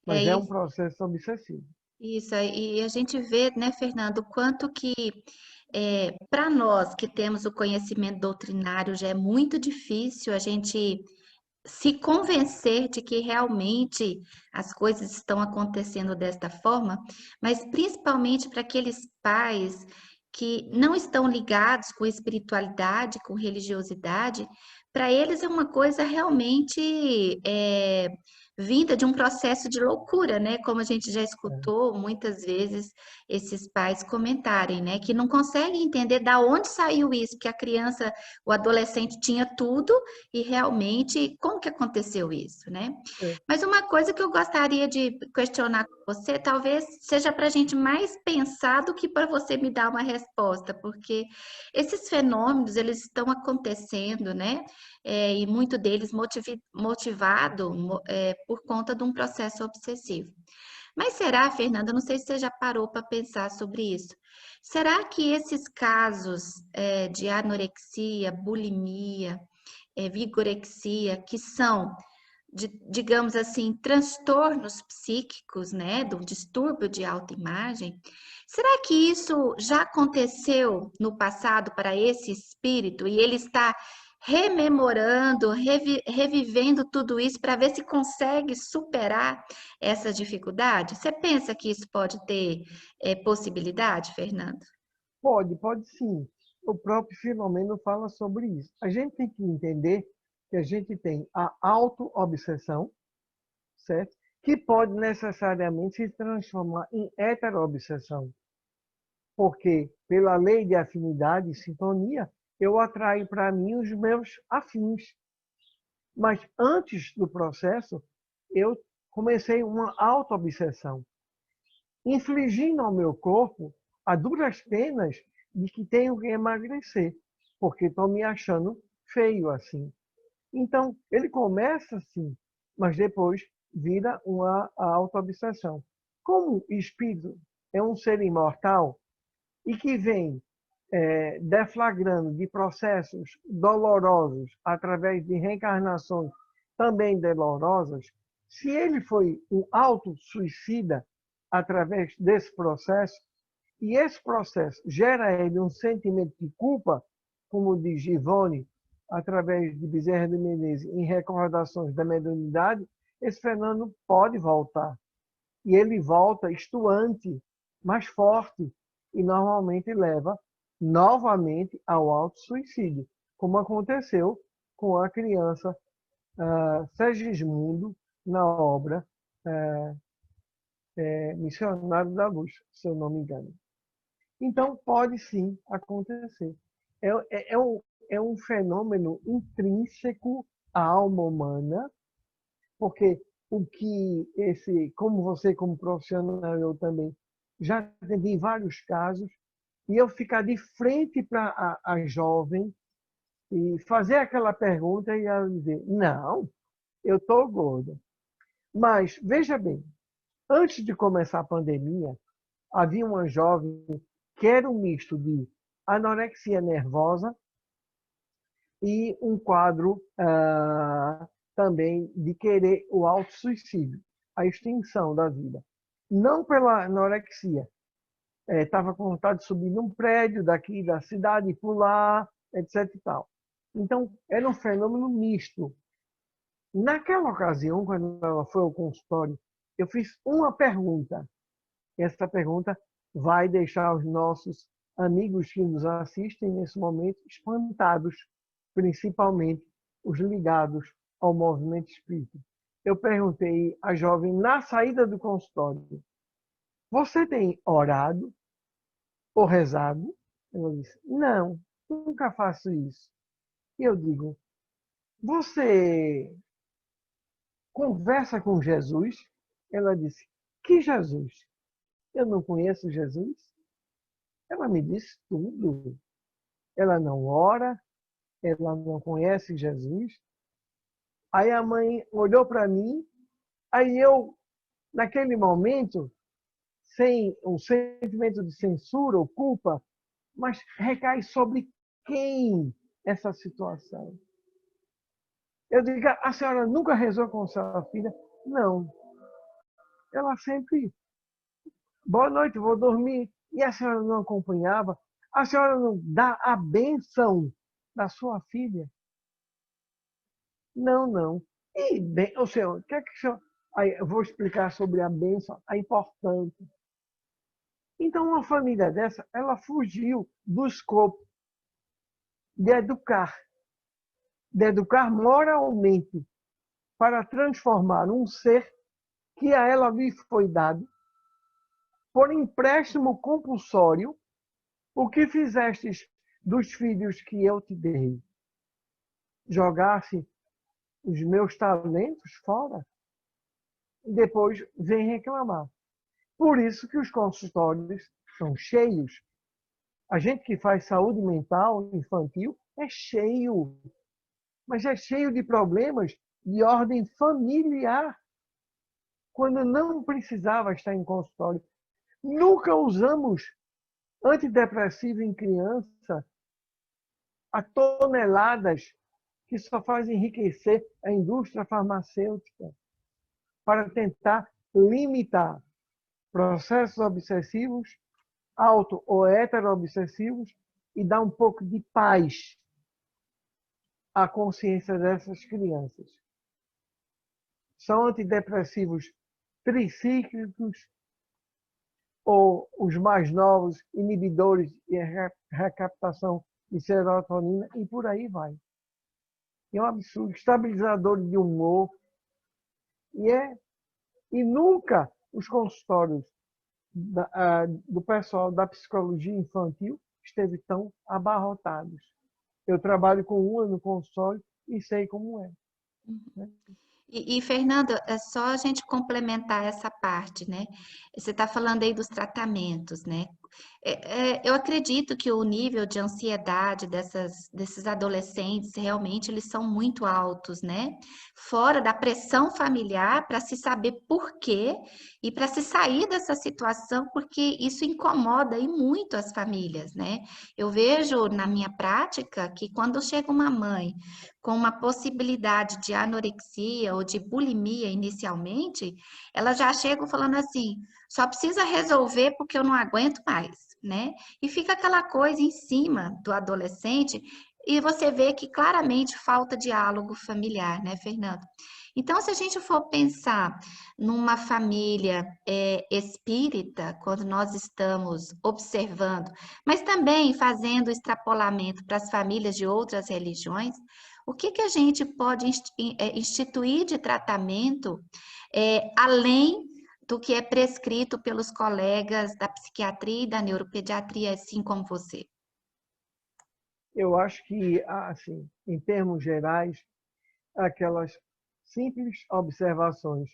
Mas é um processo obsessivo. Isso, e a gente vê, né, Fernando, o quanto que para nós que temos o conhecimento doutrinário já é muito difícil a gente se convencer de que realmente as coisas estão acontecendo desta forma, mas principalmente para aqueles pais que não estão ligados com espiritualidade, com religiosidade, para eles é uma coisa realmente vinda de um processo de loucura, né? Como a gente já escutou muitas vezes esses pais comentarem, né? Que não conseguem entender da onde saiu isso, que a criança, o adolescente tinha tudo e realmente como que aconteceu isso, né? Mas uma coisa que eu gostaria de questionar com você, talvez seja para a gente mais pensar do que para você me dar uma resposta, porque esses fenômenos, eles estão acontecendo, né? E muito deles motivado por conta de um processo obsessivo. Mas será, Fernanda, não sei se você já parou para pensar sobre isso. Será que esses casos de anorexia, bulimia, vigorexia, que são, digamos assim, transtornos psíquicos, né, do distúrbio de autoimagem, será que isso já aconteceu no passado para esse espírito e ele está rememorando, revivendo tudo isso para ver se consegue superar essa dificuldade? Você pensa que isso pode ter possibilidade, Fernando? Pode sim. o próprio Filomeno fala sobre isso. A gente tem que entender que a gente tem a auto-obsessão, certo? Que pode necessariamente se transformar em hetero-obsessão. Porque, pela lei de afinidade e sintonia, eu atraio para mim os meus afins. Mas antes do processo, eu comecei uma auto-obsessão, infligindo ao meu corpo a duras penas de que tenho que emagrecer, porque estou me achando feio assim. Então, ele começa assim, mas depois vira uma auto-obsessão. Como o espírito é um ser imortal e que vem deflagrando de processos dolorosos através de reencarnações também dolorosas, se ele foi um auto-suicida através desse processo, e esse processo gera a ele um sentimento de culpa, como diz Givone, através de Bezerra de Menezes, em Recordações da Mediunidade, esse fenômeno pode voltar. E ele volta estuante, mais forte, e normalmente leva novamente ao auto-suicídio, como aconteceu com a criança Segismundo na obra Missionário da Luz, se eu não me engano. Então, pode sim acontecer. É um fenômeno intrínseco à alma humana, porque o que como você, como profissional, eu também já atendi vários casos, e eu ficar de frente para a jovem e fazer aquela pergunta e ela dizer, não, eu estou gorda. Mas, veja bem, antes de começar a pandemia, havia uma jovem que era um misto de anorexia nervosa e um quadro também de querer o autossuicídio, a extinção da vida. Não pela anorexia. Estava com vontade de subir num prédio daqui da cidade, pular, etc. e tal. Então, era um fenômeno misto. Naquela ocasião, quando ela foi ao consultório, eu fiz uma pergunta. Essa pergunta vai deixar os nossos amigos que nos assistem nesse momento espantados, principalmente os ligados ao movimento espírita. Eu perguntei à jovem na saída do consultório, você tem orado ou rezado? Ela disse, não, nunca faço isso. E eu digo, você conversa com Jesus? Ela disse, que Jesus? Eu não conheço Jesus? Ela me disse tudo. Ela não ora, ela não conhece Jesus. Aí a mãe olhou para mim, aí eu, naquele momento, sem um sentimento de censura ou culpa, mas recai sobre quem essa situação? Eu digo, a senhora nunca rezou com sua filha? Não. Ela sempre, boa noite, vou dormir. E a senhora não acompanhava? A senhora não dá a bênção da sua filha? Não, não. E, bem, o senhor, o que é que o senhor... Aí, eu vou explicar sobre a bênção, a importância. Então, uma família dessa, ela fugiu do escopo de educar moralmente, para transformar um ser que a ela lhe foi dado, por empréstimo compulsório, o que fizestes dos filhos que eu te dei? Jogasse os meus talentos fora? E depois vem reclamar. Por isso que os consultórios são cheios. A gente que faz saúde mental infantil é cheio, mas é cheio de problemas de ordem familiar, quando não precisava estar em consultório. Nunca usamos antidepressivo em criança a toneladas, que só faz enriquecer a indústria farmacêutica para tentar limitar processos obsessivos, auto ou heteroobsessivos, e dar um pouco de paz à consciência dessas crianças. São antidepressivos tricíclicos ou os mais novos inibidores de recaptação de serotonina e por aí vai. É um absurdo, estabilizador de humor. E nunca os consultórios do pessoal da psicologia infantil esteve tão abarrotados. Eu trabalho com uma no consultório e sei como é. Né? Fernando, é só a gente complementar essa parte, né? Você está falando aí dos tratamentos, né? Eu acredito que o nível de ansiedade desses adolescentes realmente eles são muito altos, né? Fora da pressão familiar para se saber por quê e para se sair dessa situação, porque isso incomoda e muito as famílias, né? Eu vejo na minha prática que quando chega uma mãe com uma possibilidade de anorexia ou de bulimia inicialmente, ela já chega falando assim, só precisa resolver porque eu não aguento mais, né? E fica aquela coisa em cima do adolescente e você vê que claramente falta diálogo familiar, né, Fernando? Então, se a gente for pensar numa família espírita, quando nós estamos observando, mas também fazendo extrapolamento para as famílias de outras religiões, o que a gente pode instituir de tratamento além do que é prescrito pelos colegas da psiquiatria e da neuropediatria, assim como você? Eu acho que, assim, em termos gerais, aquelas simples observações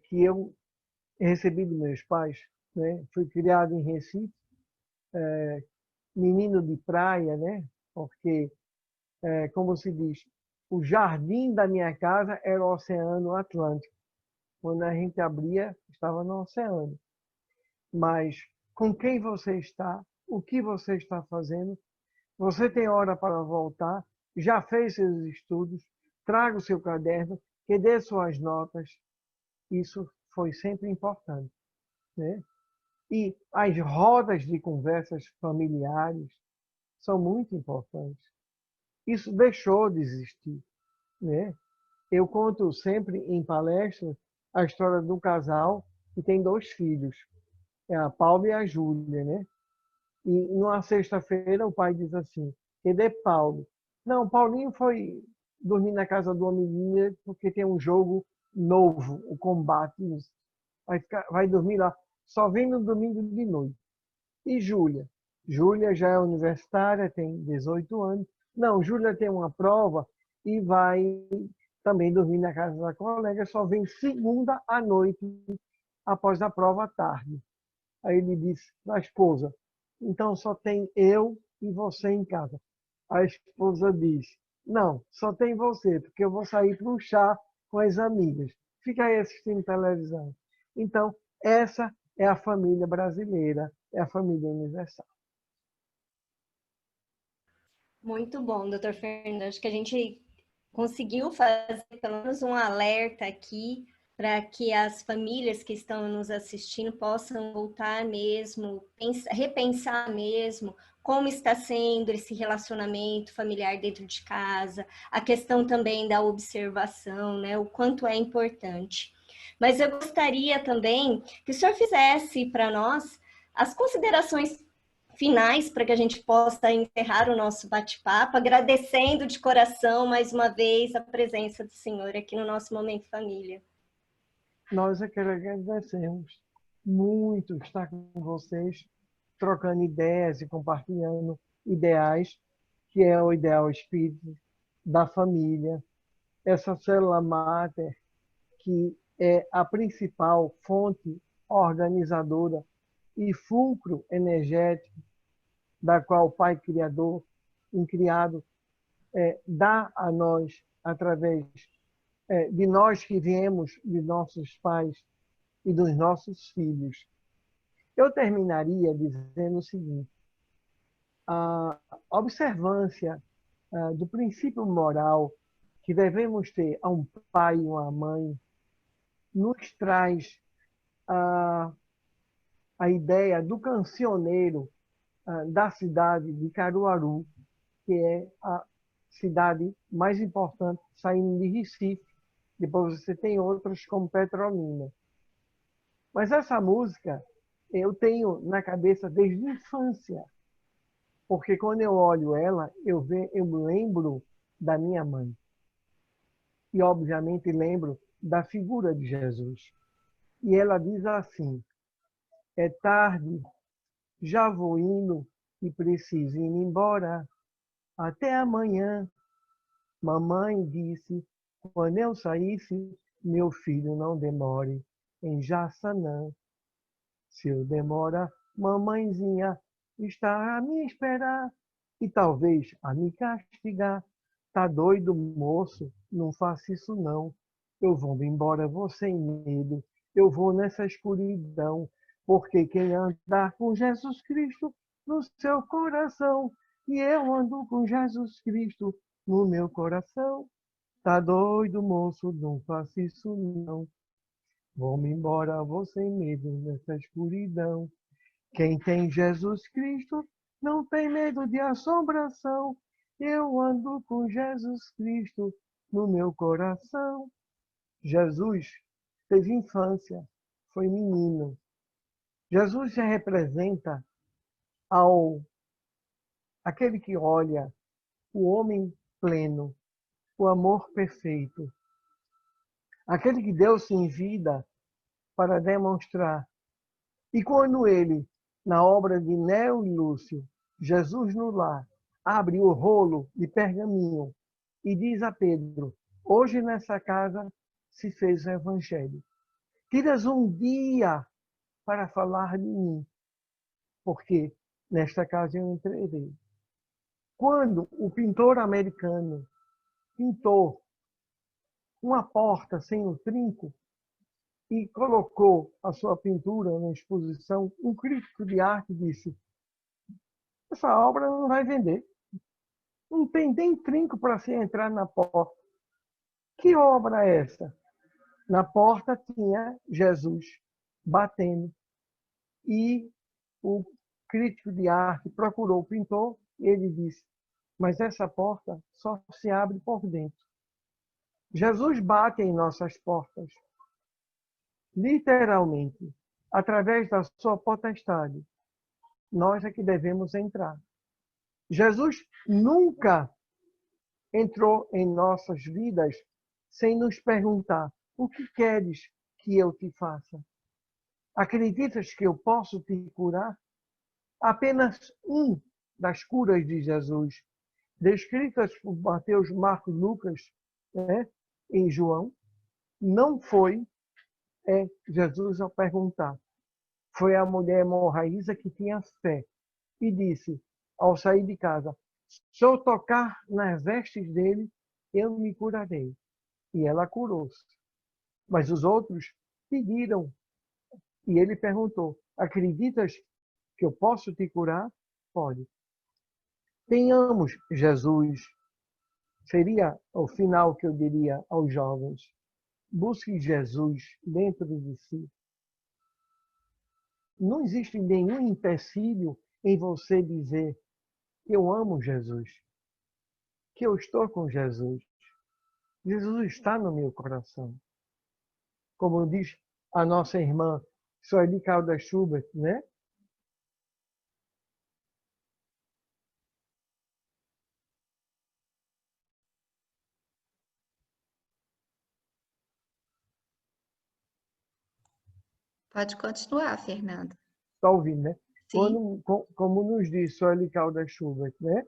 que eu recebi dos meus pais, né? Fui criado em Recife, menino de praia, né? Porque, como se diz, o jardim da minha casa era o Oceano Atlântico. Quando a gente abria, estava no oceano. Mas com quem você está, o que você está fazendo, você tem hora para voltar, já fez seus estudos, traga o seu caderno, que dê suas notas. Isso foi sempre importante, né? E as rodas de conversas familiares são muito importantes. Isso deixou de existir, né? Eu conto sempre em palestras a história de um casal que tem 2 filhos, é a Paula e a Júlia, né? E numa sexta-feira o pai diz assim, cadê Paulo? Não, Paulinho foi dormir na casa do amiguinho porque tem um jogo novo, o combate. Vai dormir lá. Só vem no domingo de noite. E Júlia? Júlia já é universitária, tem 18 anos. Não, Júlia tem uma prova e vai também dormir na casa da colega, só vem segunda à noite, após a prova à tarde. Aí ele disse à esposa, então só tem eu e você em casa. A esposa diz, não, só tem você, porque eu vou sair para um chá com as amigas. Fica aí assistindo televisão. Então, essa é a família brasileira, é a família universal. Muito bom, doutor Fernando. Acho que a gente conseguiu fazer pelo menos um alerta aqui para que as famílias que estão nos assistindo possam voltar mesmo, repensar mesmo como está sendo esse relacionamento familiar dentro de casa, a questão também da observação, né? O quanto é importante. Mas eu gostaria também que o senhor fizesse para nós as considerações finais para que a gente possa encerrar o nosso bate-papo, agradecendo de coração mais uma vez a presença do senhor aqui no nosso Momento Família. Nós é que agradecemos muito estar com vocês, trocando ideias e compartilhando ideais, que é o ideal espírita da família, essa célula máter, que é a principal fonte organizadora e fulcro energético da qual o Pai Criador, incriado, dá a nós através de nós que viemos de nossos pais e dos nossos filhos. Eu terminaria dizendo o seguinte, a observância do princípio moral que devemos ter a um pai e uma mãe nos traz a ideia do cancioneiro da cidade de Caruaru, que é a cidade mais importante, saindo de Recife. Depois você tem outras como Petrolina. Mas essa música eu tenho na cabeça desde a infância. Porque quando eu olho ela, eu lembro da minha mãe. E, obviamente, lembro da figura de Jesus. E ela diz assim: é tarde, já vou indo e preciso ir embora. Até amanhã. Mamãe disse, quando eu saísse, meu filho não demore em Jaçanã. Se eu demora, mamãezinha está a me esperar e talvez a me castigar. Tá doido, moço? Não faça isso não. Eu vou me embora, vou sem medo. Eu vou nessa escuridão, porque quem andar com Jesus Cristo no seu coração, e eu ando com Jesus Cristo no meu coração. Tá doido, moço? Não faça isso não. Vou-me embora, vou sem medo nessa escuridão. Quem tem Jesus Cristo não tem medo de assombração. Eu ando com Jesus Cristo no meu coração. Jesus teve infância, foi menino. Jesus se representa ao aquele que olha o homem pleno, o amor perfeito, aquele que deu-se em vida para demonstrar. E quando ele, na obra de Neo e Lúcio, Jesus no lar, abre o rolo de pergaminho e diz a Pedro: hoje nessa casa se fez o evangelho. Tiras um dia para falar de mim, porque nesta casa eu entrei. Quando o pintor americano pintou uma porta sem o trinco e colocou a sua pintura na exposição, um crítico de arte disse: essa obra não vai vender. Não tem nem trinco para se entrar na porta. Que obra é essa? Na porta tinha Jesus batendo. E o crítico de arte procurou o pintor e ele disse: mas essa porta só se abre por dentro. Jesus bate em nossas portas, literalmente, através da sua potestade. Nós é que devemos entrar. Jesus nunca entrou em nossas vidas sem nos perguntar: o que queres que eu te faça? Acreditas que eu posso te curar? Apenas um das curas de Jesus, descritas por Mateus, Marcos, Lucas, né, em João, não foi Jesus ao perguntar. Foi a mulher hemorraísa que tinha fé e disse, ao sair de casa: se eu tocar nas vestes dele, eu me curarei. E ela curou-se. Mas os outros pediram. E ele perguntou: acreditas que eu posso te curar? Pode. Tenhamos Jesus. Seria o final que eu diria aos jovens. Busque Jesus dentro de si. Não existe nenhum empecilho em você dizer: eu amo Jesus, que eu estou com Jesus. Jesus está no meu coração. Como diz a nossa irmã Sueli Caldas Schubert, né? Pode continuar, Fernando. Está ouvindo, né? Sim. Como nos diz Sueli Caldas Schubert, né?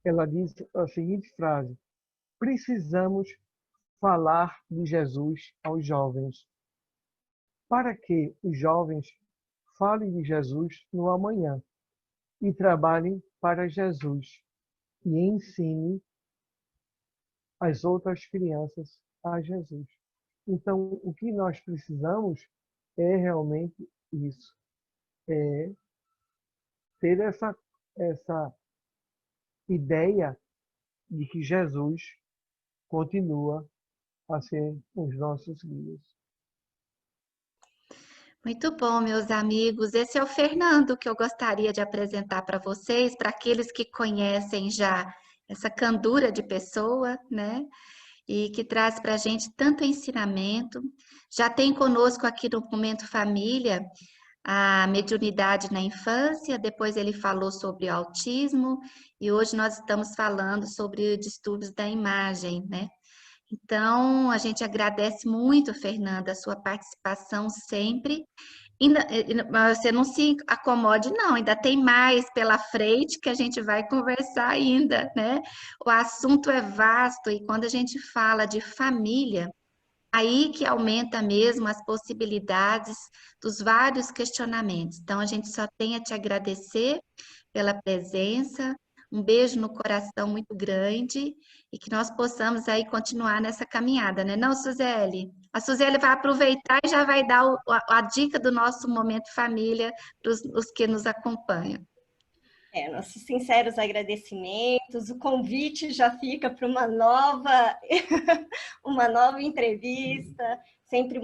Ela diz a seguinte frase: precisamos falar de Jesus aos jovens, para que os jovens falem de Jesus no amanhã e trabalhem para Jesus e ensinem as outras crianças a Jesus. Então, o que nós precisamos é realmente isso, é ter essa ideia de que Jesus continua a ser os nossos guias. Muito bom, meus amigos. Esse é o Fernando que eu gostaria de apresentar para vocês, para aqueles que conhecem já essa candura de pessoa, né? E que traz para a gente tanto ensinamento. Já tem conosco aqui no Momento Família a mediunidade na infância, depois ele falou sobre o autismo e hoje nós estamos falando sobre distúrbios da imagem, né? Então, a gente agradece muito, Fernanda, a sua participação sempre. Mas você não se acomode, não, ainda tem mais pela frente que a gente vai conversar ainda, né? O assunto é vasto e quando a gente fala de família, aí que aumenta mesmo as possibilidades dos vários questionamentos. Então, a gente só tem a te agradecer pela presença, um beijo no coração muito grande e que nós possamos aí continuar nessa caminhada, né? Não, Suzele? A Suzele vai aproveitar e já vai dar a dica do nosso Momento Família para os que nos acompanham. Nossos sinceros agradecimentos, o convite já fica para uma uma nova entrevista, sempre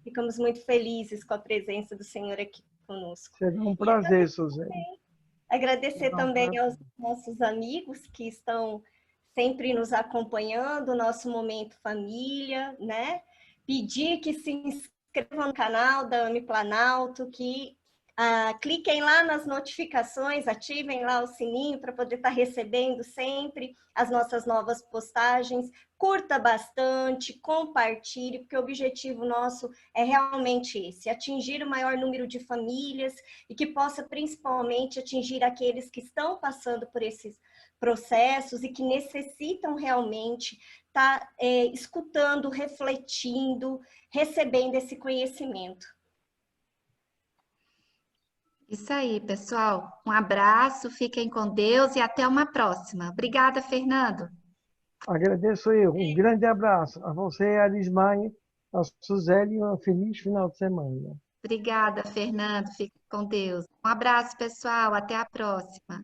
ficamos muito felizes com a presença do Senhor aqui conosco. Será um prazer, Suzane. Agradecer também aos nossos amigos que estão sempre nos acompanhando, o nosso Momento Família, né? Pedir que se inscrevam no canal da AME Planalto, que cliquem lá nas notificações, ativem lá o sininho para poder estar recebendo sempre as nossas novas postagens, curta bastante, compartilhe, porque o objetivo nosso é realmente esse, atingir o maior número de famílias e que possa principalmente atingir aqueles que estão passando por esses processos e que necessitam realmente estar escutando, refletindo, recebendo esse conhecimento. Isso aí, pessoal. Um abraço, fiquem com Deus e até uma próxima. Obrigada, Fernando. Agradeço eu. Um grande abraço a você, a Arismaia, a Suzeli e um feliz final de semana. Obrigada, Fernando. Fique com Deus. Um abraço, pessoal. Até a próxima.